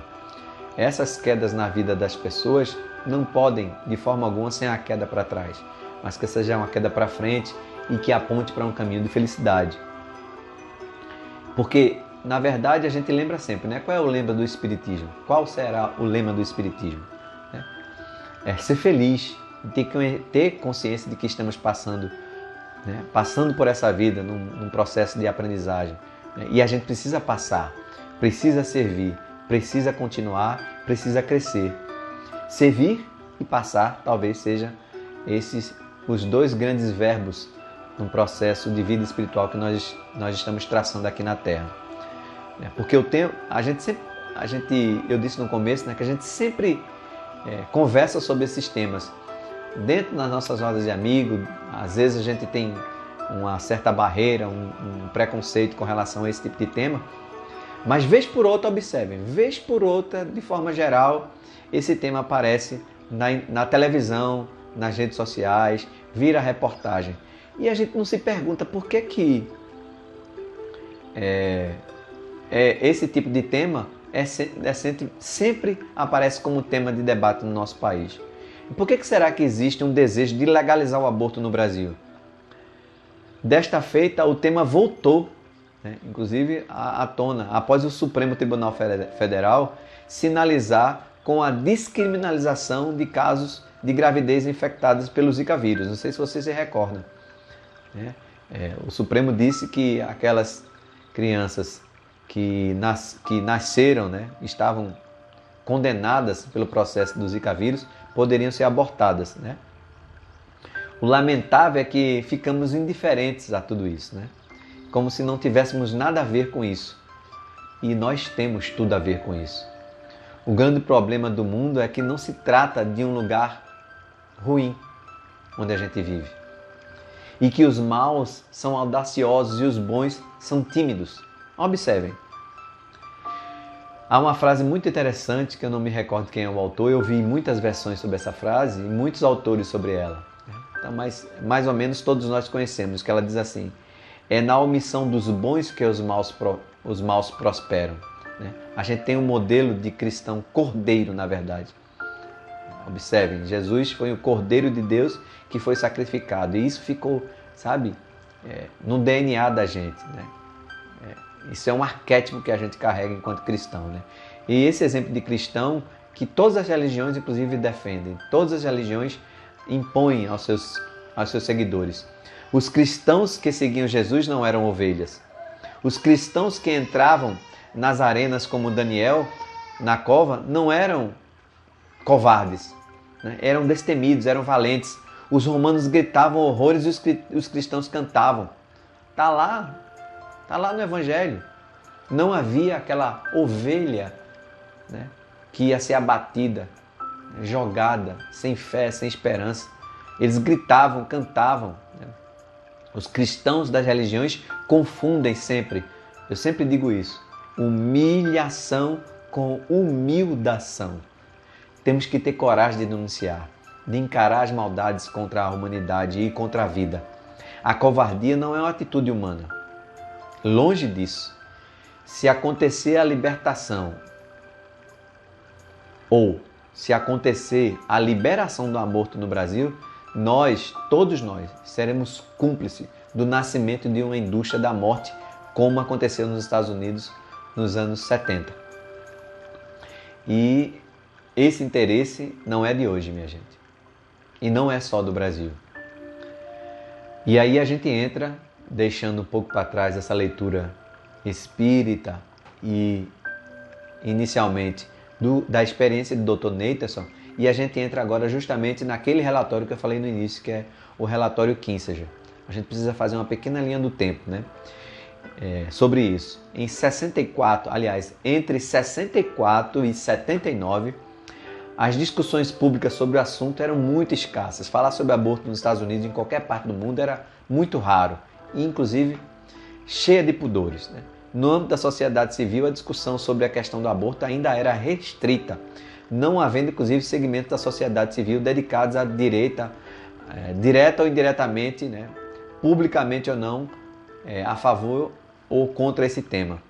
Essas quedas na vida das pessoas não podem, de forma alguma, ser uma queda para trás, mas que seja uma queda para frente e que aponte para um caminho de felicidade. Porque, na verdade, a gente lembra sempre, né? Qual é o lema do Espiritismo? Qual será o lema do Espiritismo? É ser feliz, ter consciência de que estamos passando por essa vida num processo de aprendizagem. E a gente precisa passar, precisa servir, precisa continuar, precisa crescer. Servir e passar talvez sejam esses os dois grandes verbos num processo de vida espiritual que nós estamos traçando aqui na Terra. Porque eu disse no começo, né, que a gente sempre conversa sobre esses temas. Dentro das nossas rodas de amigos, às vezes a gente tem uma certa barreira, um preconceito com relação a esse tipo de tema, mas vez por outra, observem, vez por outra, de forma geral, esse tema aparece na televisão, nas redes sociais, vira reportagem. E a gente não se pergunta por que esse tipo de tema sempre aparece como tema de debate no nosso país. E por que será que existe um desejo de legalizar o aborto no Brasil? Desta feita, o tema voltou, inclusive à tona, após o Supremo Tribunal Federal sinalizar com a descriminalização de casos de gravidez infectadas pelo Zika vírus. Não sei se vocês se recordam. O Supremo disse que aquelas crianças que nasceram, estavam condenadas pelo processo do Zika vírus, poderiam ser abortadas. O lamentável é que ficamos indiferentes a tudo isso, como se não tivéssemos nada a ver com isso. E nós temos tudo a ver com isso. O grande problema do mundo é que não se trata de um lugar ruim onde a gente vive. E que os maus são audaciosos e os bons são tímidos. Observem. Há uma frase muito interessante, que eu não me recordo quem é o autor, eu vi muitas versões sobre essa frase e muitos autores sobre ela. Então, mais ou menos todos nós conhecemos, que ela diz assim: é na omissão dos bons que os maus prosperam. A gente tem um modelo de cristão cordeiro, na verdade. Observem, Jesus foi o Cordeiro de Deus que foi sacrificado. E isso ficou, sabe, no DNA da gente. Isso é um arquétipo que a gente carrega enquanto cristão. E esse exemplo de cristão que todas as religiões, inclusive, defendem. Todas as religiões impõem aos seus seguidores. Os cristãos que seguiam Jesus não eram ovelhas. Os cristãos que entravam nas arenas como Daniel, na cova, não eram covardes, eram destemidos, eram valentes. Os romanos gritavam horrores e os cristãos cantavam. Está lá no Evangelho. Não havia aquela ovelha que ia ser abatida, jogada, sem fé, sem esperança. Eles gritavam, cantavam. Os cristãos das religiões confundem sempre, eu sempre digo isso, humilhação com humildação. Temos que ter coragem de denunciar, de encarar as maldades contra a humanidade e contra a vida. A covardia não é uma atitude humana. Longe disso. Se acontecer a libertação ou se acontecer a liberação do aborto no Brasil, todos nós, seremos cúmplices do nascimento de uma indústria da morte, como aconteceu nos Estados Unidos nos anos 70. E esse interesse não é de hoje, minha gente. E não é só do Brasil. E aí a gente entra, deixando um pouco para trás essa leitura espírita e, inicialmente, da experiência do Dr. Nathanson, e a gente entra agora justamente naquele relatório que eu falei no início, que é o relatório Kissinger. A gente precisa fazer uma pequena linha do tempo, sobre isso. Em 64, aliás, entre 64 e 79, as discussões públicas sobre o assunto eram muito escassas. Falar sobre aborto nos Estados Unidos, em qualquer parte do mundo, era muito raro, e inclusive cheia de pudores. No âmbito da sociedade civil, a discussão sobre a questão do aborto ainda era restrita, não havendo inclusive segmentos da sociedade civil dedicados à direita, direta ou indiretamente, publicamente ou não, a favor ou contra esse tema.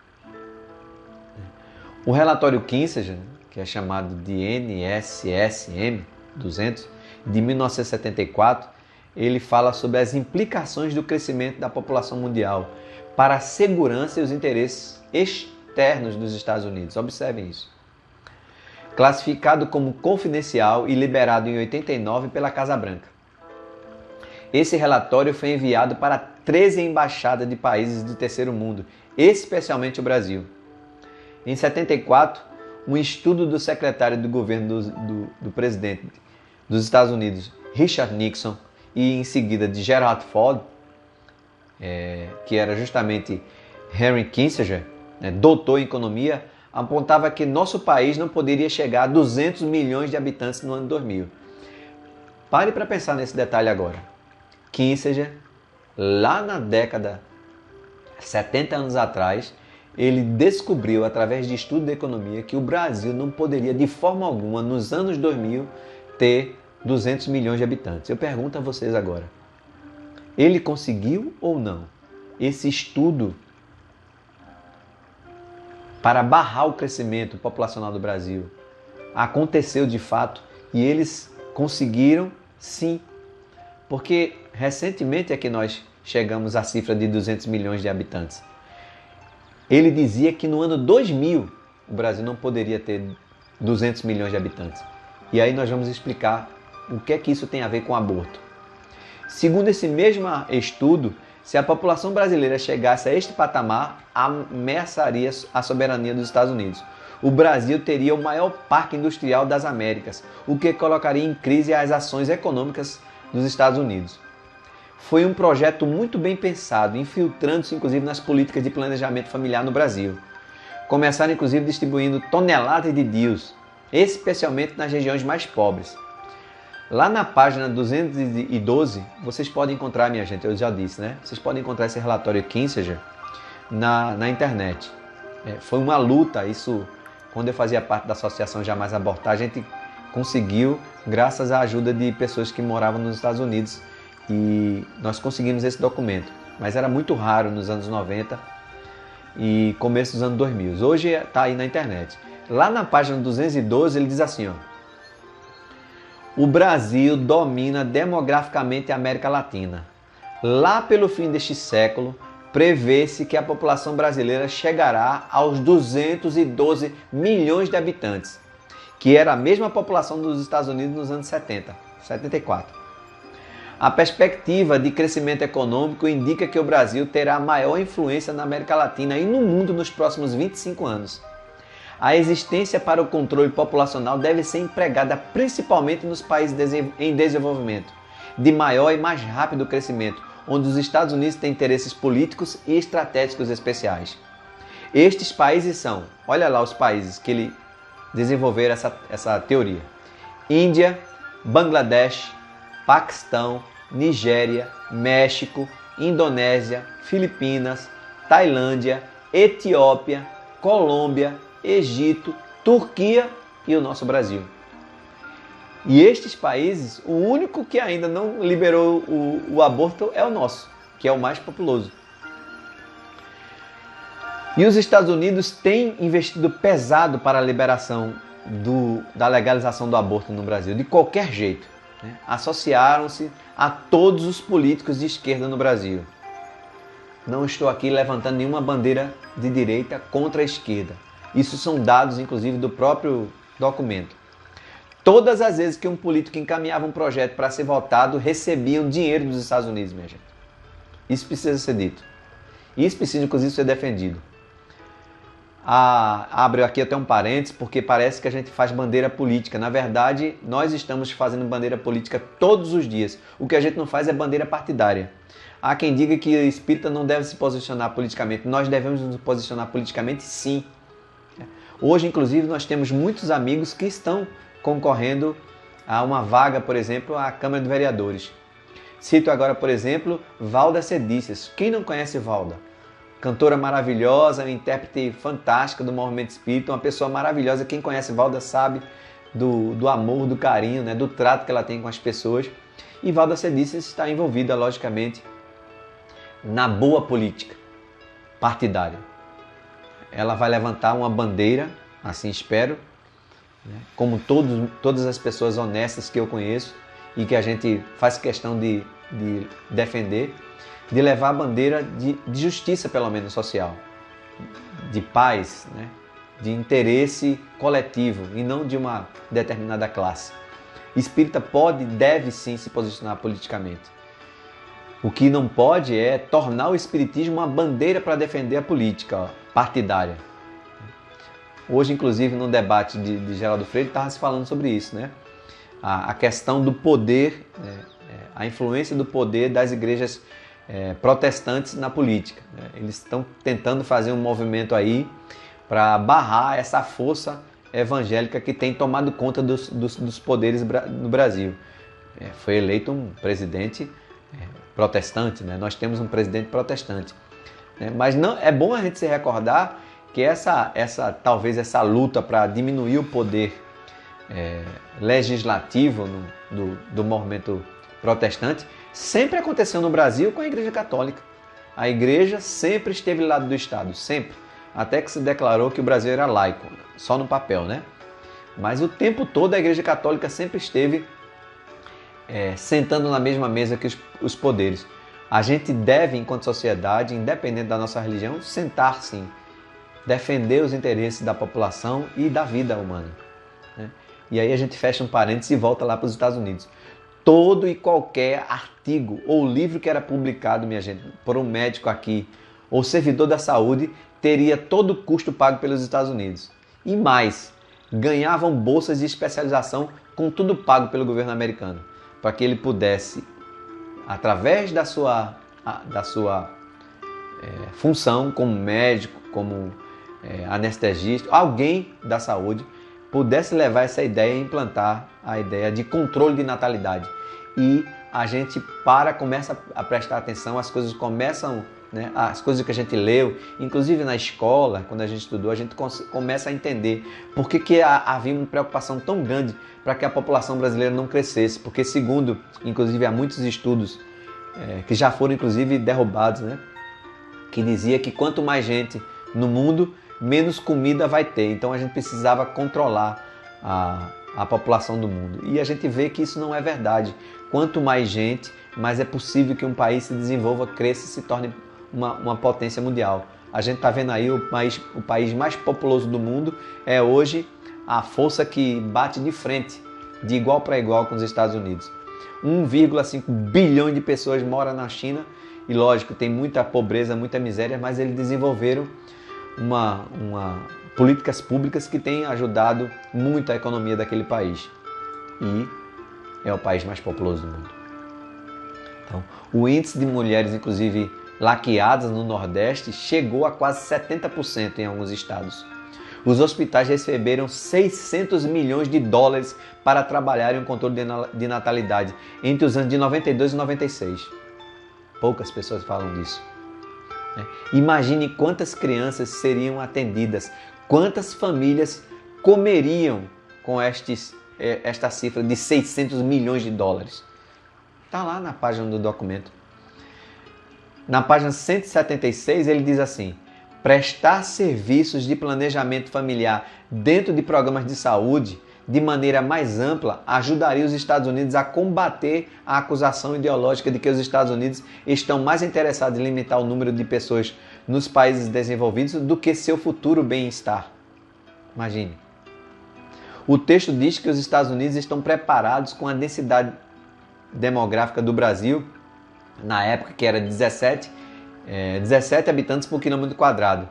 O relatório Kissinger, que é chamado de NSSM 200, de 1974, ele fala sobre as implicações do crescimento da população mundial para a segurança e os interesses externos dos Estados Unidos. Observem isso. Classificado como confidencial e liberado em 89 pela Casa Branca. Esse relatório foi enviado para 13 embaixadas de países do terceiro mundo, especialmente o Brasil. Em 74, um estudo do secretário do governo do presidente dos Estados Unidos, Richard Nixon, e em seguida de Gerald Ford, que era justamente Henry Kissinger, doutor em economia, apontava que nosso país não poderia chegar a 200 milhões de habitantes no ano 2000. Pare para pensar nesse detalhe agora. Kissinger, lá na década 70 anos atrás, ele descobriu, através de estudo da economia, que o Brasil não poderia, de forma alguma, nos anos 2000, ter 200 milhões de habitantes. Eu pergunto a vocês agora, ele conseguiu ou não esse estudo para barrar o crescimento populacional do Brasil? Aconteceu de fato e eles conseguiram, sim. Porque recentemente é que nós chegamos à cifra de 200 milhões de habitantes. Ele dizia que no ano 2000 o Brasil não poderia ter 200 milhões de habitantes. E aí nós vamos explicar o que é que isso tem a ver com aborto. Segundo esse mesmo estudo, se a população brasileira chegasse a este patamar, ameaçaria a soberania dos Estados Unidos. O Brasil teria o maior parque industrial das Américas, o que colocaria em crise as ações econômicas dos Estados Unidos. Foi um projeto muito bem pensado, infiltrando-se inclusive nas políticas de planejamento familiar no Brasil. Começaram inclusive distribuindo toneladas de DIUs, especialmente nas regiões mais pobres. Lá na página 212, vocês podem encontrar, minha gente, eu já disse, Vocês podem encontrar esse relatório Kissinger na internet. Foi uma luta, isso quando eu fazia parte da Associação Jamais Abortar, a gente conseguiu, graças à ajuda de pessoas que moravam nos Estados Unidos, e nós conseguimos esse documento. Mas era muito raro nos anos 90 e começo dos anos 2000. Hoje está aí na internet. Lá na página 212 ele diz assim, ó: o Brasil domina demograficamente a América Latina. Lá pelo fim deste século, prevê-se que a população brasileira chegará aos 212 milhões de habitantes, que era a mesma população dos Estados Unidos nos anos 70, 74. A perspectiva de crescimento econômico indica que o Brasil terá maior influência na América Latina e no mundo nos próximos 25 anos. A existência para o controle populacional deve ser empregada principalmente nos países em desenvolvimento, de maior e mais rápido crescimento, onde os Estados Unidos têm interesses políticos e estratégicos especiais. Estes países são, olha lá os países que ele desenvolveram essa teoria: Índia, Bangladesh, Paquistão, Nigéria, México, Indonésia, Filipinas, Tailândia, Etiópia, Colômbia, Egito, Turquia e o nosso Brasil. E estes países, o único que ainda não liberou o aborto é o nosso, que é o mais populoso. E os Estados Unidos têm investido pesado para a liberação da legalização do aborto no Brasil, de qualquer jeito. Associaram-se a todos os políticos de esquerda no Brasil. Não estou aqui levantando nenhuma bandeira de direita contra a esquerda. Isso são dados, inclusive, do próprio documento. Todas as vezes que um político encaminhava um projeto para ser votado, recebiam dinheiro dos Estados Unidos, minha gente. Isso precisa ser dito. Isso precisa, inclusive, ser defendido. Abre aqui até um parênteses, porque parece que a gente faz bandeira política. Na verdade, nós estamos fazendo bandeira política todos os dias. O que a gente não faz é bandeira partidária. Há quem diga que o espírita não deve se posicionar politicamente. Nós devemos nos posicionar politicamente, sim. Hoje, inclusive, nós temos muitos amigos que estão concorrendo a uma vaga, por exemplo, à Câmara de Vereadores. Cito agora, por exemplo, Valda Cedícias. Quem não conhece Valda? Cantora maravilhosa, uma intérprete fantástica do movimento espírita, uma pessoa maravilhosa. Quem conhece Valda sabe do amor, do carinho, né, do trato que ela tem com as pessoas. E Valda Cedícias está envolvida, logicamente, na boa política partidária. Ela vai levantar uma bandeira, assim espero, como todas as pessoas honestas que eu conheço e que a gente faz questão de defender, de levar a bandeira de justiça, pelo menos social, de paz, né? De interesse coletivo e não de uma determinada classe. Espírita pode e deve sim se posicionar politicamente. O que não pode é tornar o espiritismo uma bandeira para defender a política partidária. Hoje, inclusive, no debate de Geraldo Freire, estava se falando sobre isso, né? A questão do poder, a influência do poder das igrejas protestantes na política. Eles estão tentando fazer um movimento aí para barrar essa força evangélica que tem tomado conta dos poderes no Brasil. Foi eleito um presidente protestante, né? Nós temos um presidente protestante. Mas não, é bom a gente se recordar que talvez essa luta para diminuir o poder legislativo do movimento protestante sempre aconteceu no Brasil com a Igreja Católica. A Igreja sempre esteve do lado do Estado, sempre. Até que se declarou que o Brasil era laico, só no papel, né? Mas o tempo todo a Igreja Católica sempre esteve sentando na mesma mesa que os poderes. A gente deve, enquanto sociedade, independente da nossa religião, sentar sim, defender os interesses da população e da vida humana. Né? E aí a gente fecha um parênteses e volta lá para os Estados Unidos. Todo e qualquer artigo ou livro que era publicado, minha gente, por um médico aqui ou servidor da saúde, teria todo o custo pago pelos Estados Unidos. E mais, ganhavam bolsas de especialização com tudo pago pelo governo americano, para que ele pudesse, através da sua função como médico, como anestesista, alguém da saúde, pudesse levar essa ideia e implantar a ideia de controle de natalidade. E a gente começa a prestar atenção, as coisas começam né? As coisas que a gente leu, inclusive na escola, quando a gente estudou, a gente começa a entender por que havia uma preocupação tão grande para que a população brasileira não crescesse. Porque segundo, inclusive, há muitos estudos que já foram, inclusive, derrubados, né? Que dizia que quanto mais gente no mundo, menos comida vai ter. Então a gente precisava controlar a população do mundo. E a gente vê que isso não é verdade. Quanto mais gente, mais é possível que um país se desenvolva, cresça e se torne uma potência mundial. A gente está vendo aí o país mais populoso do mundo é hoje a força que bate de frente, de igual para igual com os Estados Unidos. 1,5 bilhão de pessoas moram na China e, lógico, tem muita pobreza, muita miséria, mas eles desenvolveram políticas públicas que têm ajudado muito a economia daquele país. E é o país mais populoso do mundo. Então, o índice de mulheres, inclusive, laqueadas no Nordeste chegou a quase 70% em alguns estados. Os hospitais receberam 600 milhões de dólares para trabalhar em um controle de natalidade entre os anos de 92 e 96. Poucas pessoas falam disso. Imagine quantas crianças seriam atendidas, quantas famílias comeriam com esta cifra de 600 milhões de dólares. Está lá na página do documento. Na página 176 ele diz assim: prestar serviços de planejamento familiar dentro de programas de saúde de maneira mais ampla ajudaria os Estados Unidos a combater a acusação ideológica de que os Estados Unidos estão mais interessados em limitar o número de pessoas nos países desenvolvidos do que seu futuro bem-estar. Imagine. O texto diz que os Estados Unidos estão preparados com a densidade demográfica do Brasil, na época que era 17 habitantes por quilômetro quadrado.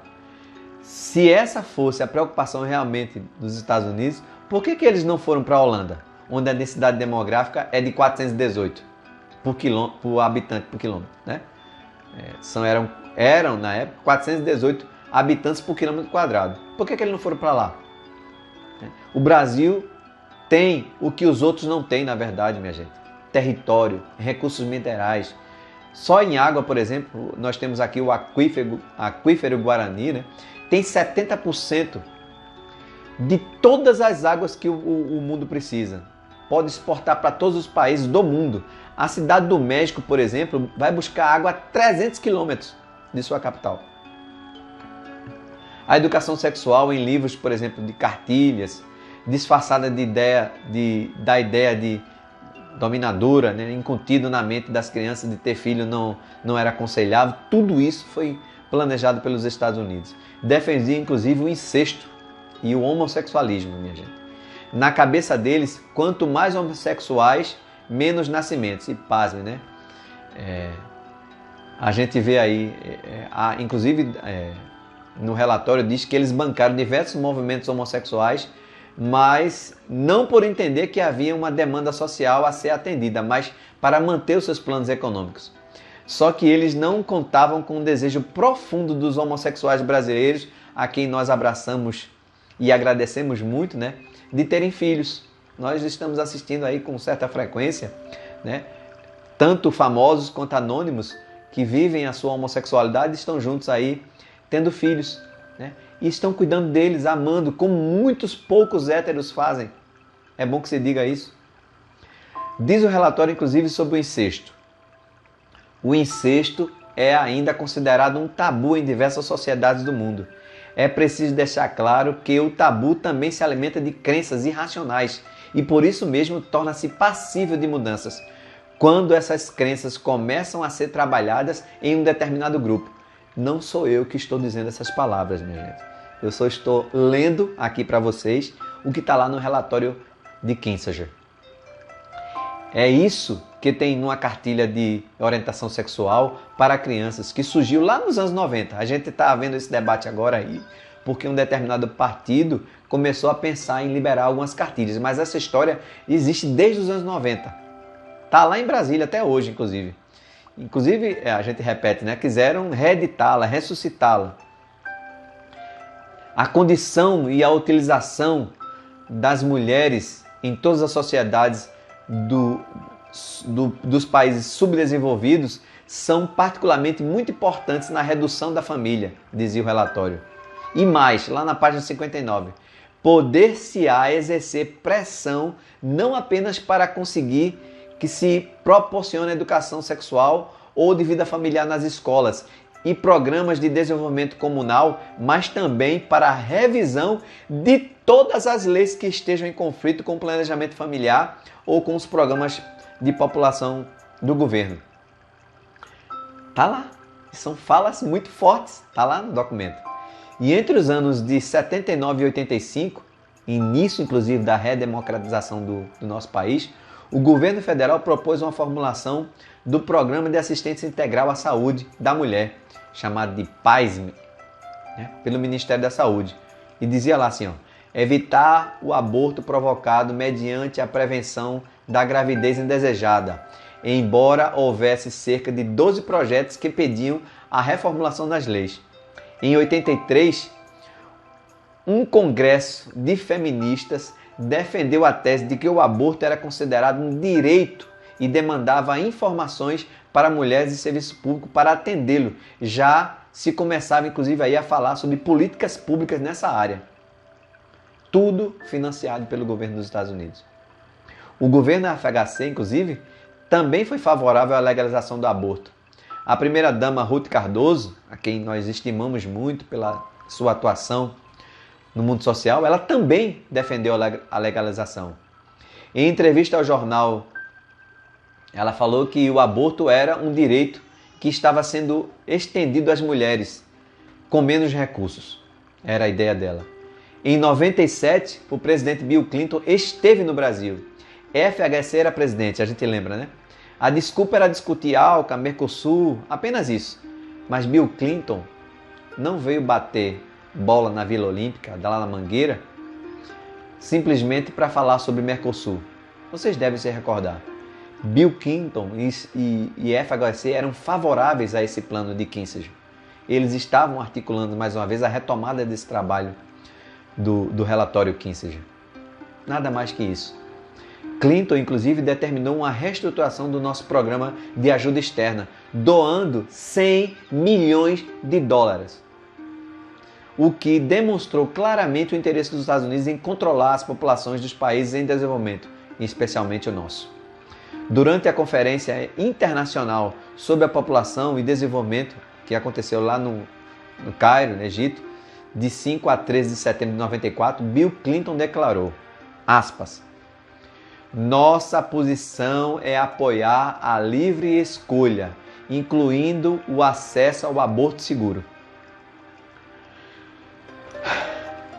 Se essa fosse a preocupação realmente dos Estados Unidos, por que eles não foram para a Holanda, onde a densidade demográfica é de 418 por habitante por quilômetro, né? Eram na época 418 habitantes por quilômetro quadrado. Por que eles não foram para lá? O Brasil tem o que os outros não têm, na verdade, minha gente. Território, recursos minerais. Só em água, por exemplo, nós temos aqui o aquífero Guarani, né? Tem 70% de todas as águas que o mundo precisa. Pode exportar para todos os países do mundo. A cidade do México, por exemplo, vai buscar água a 300 quilômetros de sua capital. A educação sexual em livros, por exemplo, de cartilhas, disfarçada da ideia de dominadora, né, incutido na mente das crianças de ter filho não era aconselhável. Tudo isso foi planejado pelos Estados Unidos. Defendia, inclusive, o incesto e o homossexualismo, minha gente. Na cabeça deles, quanto mais homossexuais, menos nascimentos. E pasmem, né? A gente vê aí, inclusive no relatório diz que eles bancaram diversos movimentos homossexuais, mas não por entender que havia uma demanda social a ser atendida, mas para manter os seus planos econômicos. Só que eles não contavam com o desejo profundo dos homossexuais brasileiros, a quem nós abraçamos e agradecemos muito, né, de terem filhos. Nós estamos assistindo aí com certa frequência, né, tanto famosos quanto anônimos que vivem a sua homossexualidade estão juntos aí tendo filhos, né, e estão cuidando deles, amando, como muitos poucos héteros fazem. É bom que se diga isso. Diz o relatório, inclusive, sobre o incesto. O incesto é ainda considerado um tabu em diversas sociedades do mundo. É preciso deixar claro que o tabu também se alimenta de crenças irracionais e por isso mesmo torna-se passível de mudanças, quando essas crenças começam a ser trabalhadas em um determinado grupo. Não sou eu que estou dizendo essas palavras, minha gente. Eu só estou lendo aqui para vocês o que está lá no relatório de Kissinger. É isso que tem numa cartilha de orientação sexual para crianças, que surgiu lá nos anos 90. A gente está vendo esse debate agora aí, porque um determinado partido começou a pensar em liberar algumas cartilhas. Mas essa história existe desde os anos 90. Está lá em Brasília até hoje, inclusive. Inclusive, a gente repete, né? Quiseram reeditá-la, ressuscitá-la. A condição e a utilização das mulheres em todas as sociedades dos países subdesenvolvidos são particularmente muito importantes na redução da família, dizia o relatório. E mais, lá na página 59, poder-se-á exercer pressão não apenas para conseguir que se proporcione educação sexual ou de vida familiar nas escolas e programas de desenvolvimento comunal, mas também para a revisão de todas as leis que estejam em conflito com o planejamento familiar ou com os programas de população do governo. Tá lá. São falas muito fortes, tá lá no documento. E entre os anos de 79 e 85, início inclusive da redemocratização do nosso país, o governo federal propôs uma formulação do Programa de Assistência Integral à Saúde da Mulher, chamado de PASME, pelo Ministério da Saúde. E dizia lá assim, evitar o aborto provocado mediante a prevenção da gravidez indesejada, embora houvesse cerca de 12 projetos que pediam a reformulação das leis. Em 83, um congresso de feministas defendeu a tese de que o aborto era considerado um direito e demandava informações para mulheres e serviço público para atendê-lo. Já se começava, inclusive, aí a falar sobre políticas públicas nessa área. Tudo financiado pelo governo dos Estados Unidos. O governo FHC, inclusive, também foi favorável à legalização do aborto. A primeira-dama Ruth Cardoso, a quem nós estimamos muito pela sua atuação no mundo social, ela também defendeu a legalização. Em entrevista ao jornal, ela falou que o aborto era um direito que estava sendo estendido às mulheres com menos recursos. Era a ideia dela. Em 97, o presidente Bill Clinton esteve no Brasil. FHC era presidente, a gente lembra, né? A desculpa era discutir ALCA, Mercosul, apenas isso. Mas Bill Clinton não veio bater bola na Vila Olímpica, lá na Mangueira, simplesmente para falar sobre Mercosul. Vocês devem se recordar. Bill Clinton e FHC eram favoráveis a esse plano de Kissinger. Eles estavam articulando mais uma vez a retomada desse trabalho do relatório Kissinger. Nada mais que isso. Clinton, inclusive, determinou uma reestruturação do nosso programa de ajuda externa, doando 100 milhões de dólares. O que demonstrou claramente o interesse dos Estados Unidos em controlar as populações dos países em desenvolvimento, especialmente o nosso. Durante a Conferência Internacional sobre a População e Desenvolvimento, que aconteceu lá no Cairo, no Egito, de 5 a 13 de setembro de 94, Bill Clinton declarou, aspas, nossa posição é apoiar a livre escolha, incluindo o acesso ao aborto seguro.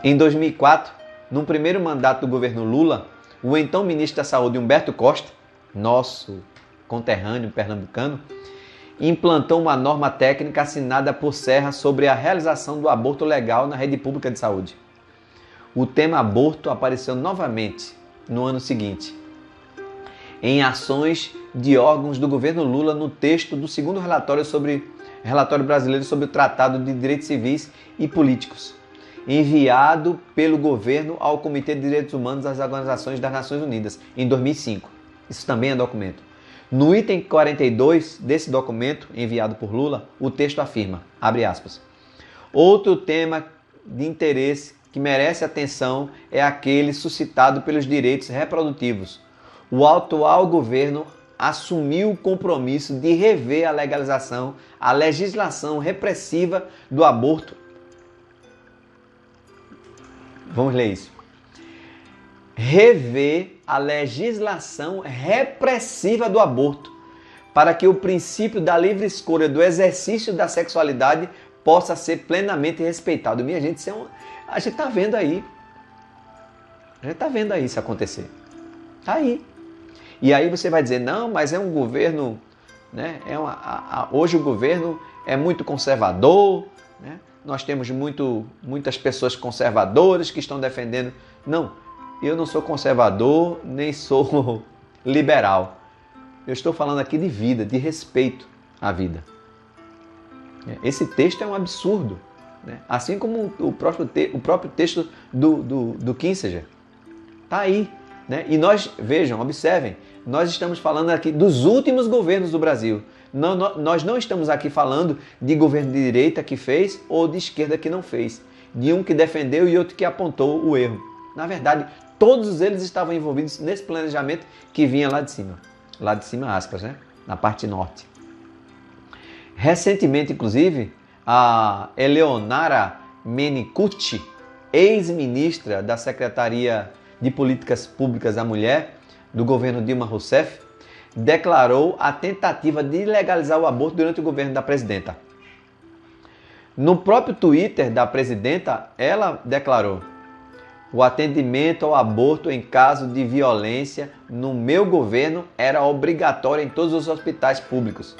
Em 2004, no primeiro mandato do governo Lula, o então ministro da Saúde, Humberto Costa, nosso conterrâneo pernambucano, implantou uma norma técnica assinada por Serra sobre a realização do aborto legal na rede pública de saúde. O tema aborto apareceu novamente no ano seguinte, em ações de órgãos do governo Lula no texto do segundo relatório brasileiro sobre o Tratado de Direitos Civis e Políticos, enviado pelo governo ao Comitê de Direitos Humanos das Organizações das Nações Unidas, em 2005. Isso também é documento. No item 42 desse documento, enviado por Lula, o texto afirma, abre aspas, outro tema de interesse que merece atenção é aquele suscitado pelos direitos reprodutivos. O atual governo assumiu o compromisso de rever a legislação repressiva do aborto. Vamos ler isso. Rever a legislação repressiva do aborto, para que o princípio da livre escolha do exercício da sexualidade possa ser plenamente respeitado. Minha gente, a gente está vendo aí. A gente está vendo aí isso acontecer. Está aí. E aí você vai dizer, não, mas é um governo, né? Hoje o governo é muito conservador, né? Nós temos muitas pessoas conservadoras que estão defendendo. Não, eu não sou conservador, nem sou liberal. Eu estou falando aqui de vida, de respeito à vida. Esse texto é um absurdo, né? Assim como o próprio texto do Kissinger. Está aí. Né? E nós, vejam, observem, nós estamos falando aqui dos últimos governos do Brasil. Nós não estamos aqui falando de governo de direita que fez ou de esquerda que não fez. De um que defendeu e outro que apontou o erro. Na verdade, todos eles estavam envolvidos nesse planejamento que vinha lá de cima. Lá de cima, aspas, né? Na parte norte. Recentemente, inclusive, a Eleonara Mennicucci, ex-ministra da Secretaria de Políticas Públicas da Mulher do governo Dilma Rousseff, declarou a tentativa de legalizar o aborto durante o governo da presidenta. No próprio Twitter da presidenta, ela declarou: o atendimento ao aborto em caso de violência no meu governo era obrigatório em todos os hospitais públicos.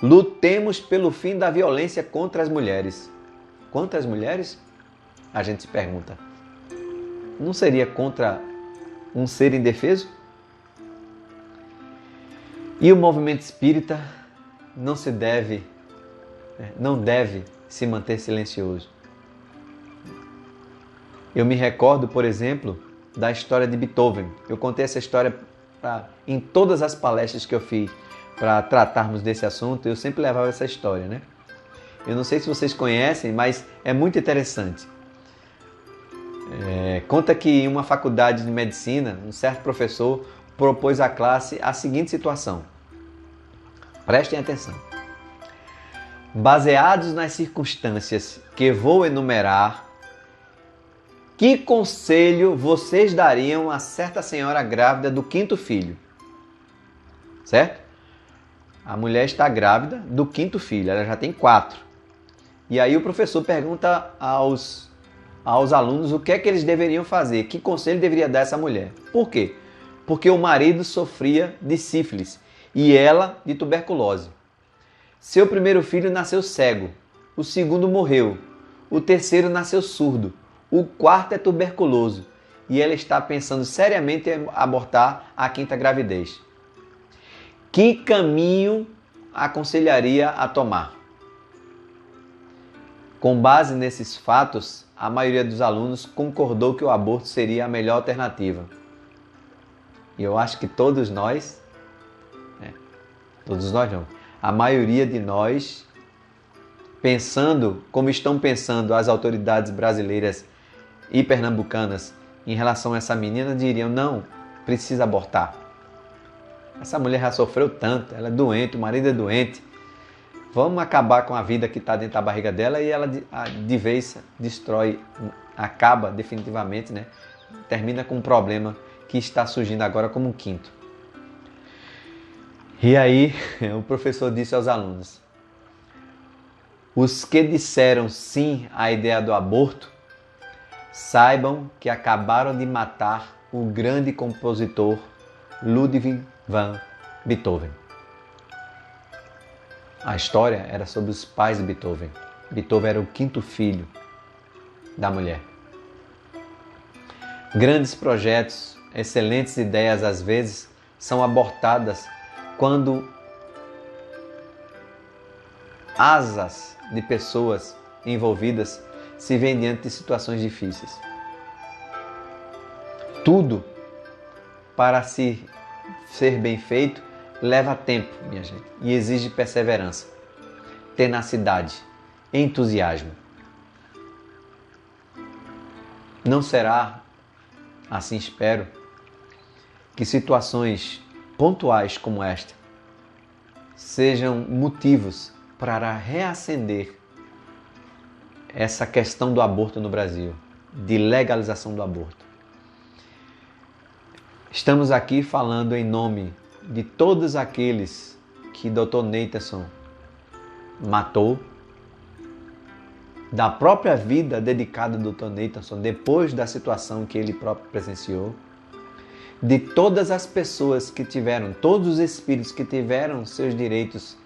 Lutemos pelo fim da violência contra as mulheres. Contra as mulheres? A gente se pergunta. Não seria contra um ser indefeso? E o movimento espírita não deve se manter silencioso. Eu me recordo, por exemplo, da história de Beethoven. Eu contei essa história em todas as palestras que eu fiz para tratarmos desse assunto. Eu sempre levava essa história, né? Eu não sei se vocês conhecem, mas é muito interessante. Conta que em uma faculdade de medicina, um certo professor propôs à classe a seguinte situação. Prestem atenção. Baseados nas circunstâncias que vou enumerar, que conselho vocês dariam a certa senhora grávida do 5º filho? Certo? A mulher está grávida do 5º filho, ela já tem 4. E aí o professor pergunta aos alunos o que é que eles deveriam fazer, que conselho deveria dar essa mulher. Por quê? Porque o marido sofria de sífilis e ela de tuberculose. Seu primeiro filho nasceu cego, o segundo morreu, o terceiro nasceu surdo, o quarto é tuberculoso e ela está pensando seriamente em abortar a 5ª gravidez. Que caminho aconselharia a tomar? Com base nesses fatos, a maioria dos alunos concordou que o aborto seria a melhor alternativa. E eu acho que todos nós não, a maioria de nós, pensando como estão pensando as autoridades brasileiras e pernambucanas em relação a essa menina, diriam: não, precisa abortar. Essa mulher já sofreu tanto, ela é doente, o marido é doente. Vamos acabar com a vida que está dentro da barriga dela e ela de vez destrói, acaba definitivamente, né? Termina com um problema que está surgindo agora como um 5º. E aí o professor disse aos alunos: os que disseram sim à ideia do aborto, saibam que acabaram de matar o grande compositor Ludwig van Beethoven. A história era sobre os pais de Beethoven. Beethoven era o 5º filho da mulher. Grandes projetos, excelentes ideias às vezes são abortadas quando asas de pessoas envolvidas se veem diante de situações difíceis. Tudo para ser bem feito leva tempo, minha gente, e exige perseverança, tenacidade, entusiasmo. Não será, assim espero, que situações pontuais como esta sejam motivos para reacender essa questão do aborto no Brasil, de legalização do aborto. Estamos aqui falando em nome de todos aqueles que Dr. Neiterson matou, da própria vida dedicada do Dr. Neiterson depois da situação que ele próprio presenciou, de todas as pessoas que tiveram, todos os espíritos que tiveram seus direitos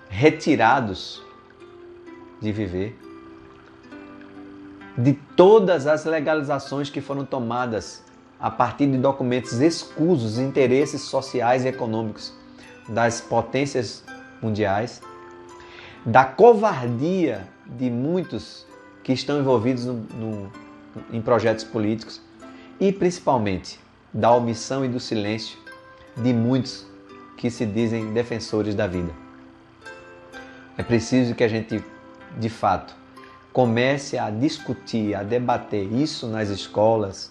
retirados de viver, de todas as legalizações que foram tomadas a partir de documentos escusos, interesses sociais e econômicos das potências mundiais, da covardia de muitos que estão envolvidos em projetos políticos e principalmente da omissão e do silêncio de muitos que se dizem defensores da vida. É preciso que a gente, de fato, comece a discutir, a debater isso nas escolas,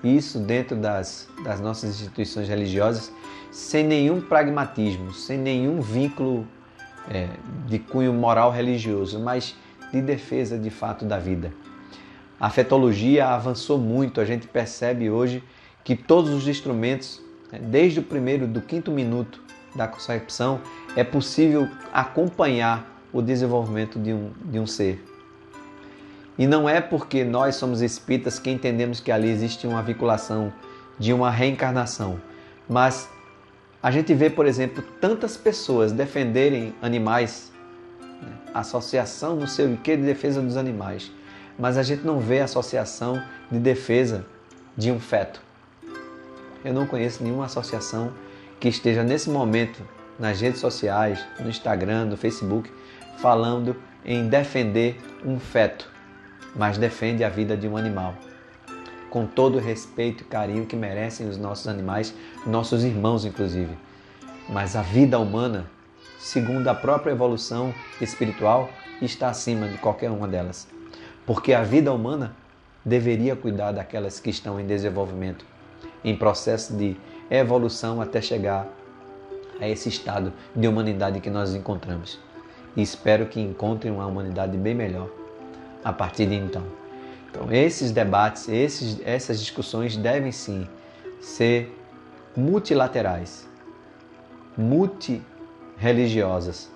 isso dentro das nossas instituições religiosas, sem nenhum pragmatismo, sem nenhum vínculo de cunho moral religioso, mas de defesa de fato da vida. A fetologia avançou muito, a gente percebe hoje que todos os instrumentos, desde o primeiro, do 5º minuto da concepção, é possível acompanhar o desenvolvimento de um ser. E não é porque nós somos espíritas que entendemos que ali existe uma vinculação de uma reencarnação, mas a gente vê, por exemplo, tantas pessoas defenderem animais, associação não sei o que de defesa dos animais, mas a gente não vê associação de defesa de um feto. Eu não conheço nenhuma associação que esteja nesse momento nas redes sociais, no Instagram, no Facebook, falando em defender um feto, mas defende a vida de um animal, com todo o respeito e carinho que merecem os nossos animais, nossos irmãos inclusive. Mas a vida humana, segundo a própria evolução espiritual, está acima de qualquer uma delas. Porque a vida humana deveria cuidar daquelas que estão em desenvolvimento, em processo de evolução até chegar a esse estado de humanidade que nós encontramos. E espero que encontrem uma humanidade bem melhor a partir de então. Então, esses debates, essas discussões devem sim ser multilaterais, multireligiosas,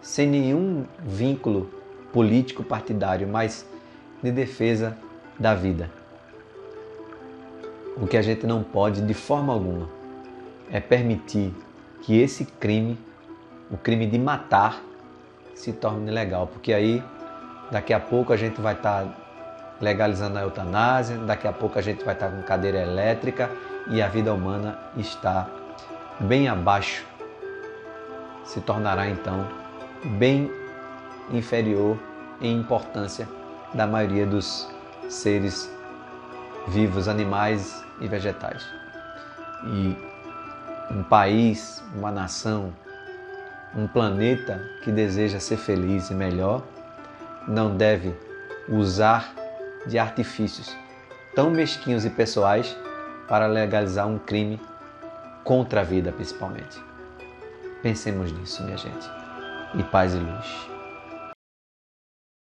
sem nenhum vínculo político partidário, mas de defesa da vida. O que a gente não pode, de forma alguma, é permitir que esse crime, o crime de matar, se torne legal, porque aí daqui a pouco a gente vai estar legalizando a eutanásia, daqui a pouco a gente vai estar com cadeira elétrica e a vida humana está bem abaixo, se tornará então bem inferior em importância da maioria dos seres vivos, animais e vegetais. E um país, uma nação, um planeta que deseja ser feliz e melhor, não deve usar de artifícios tão mesquinhos e pessoais para legalizar um crime contra a vida, principalmente. Pensemos nisso, minha gente. E paz e luz.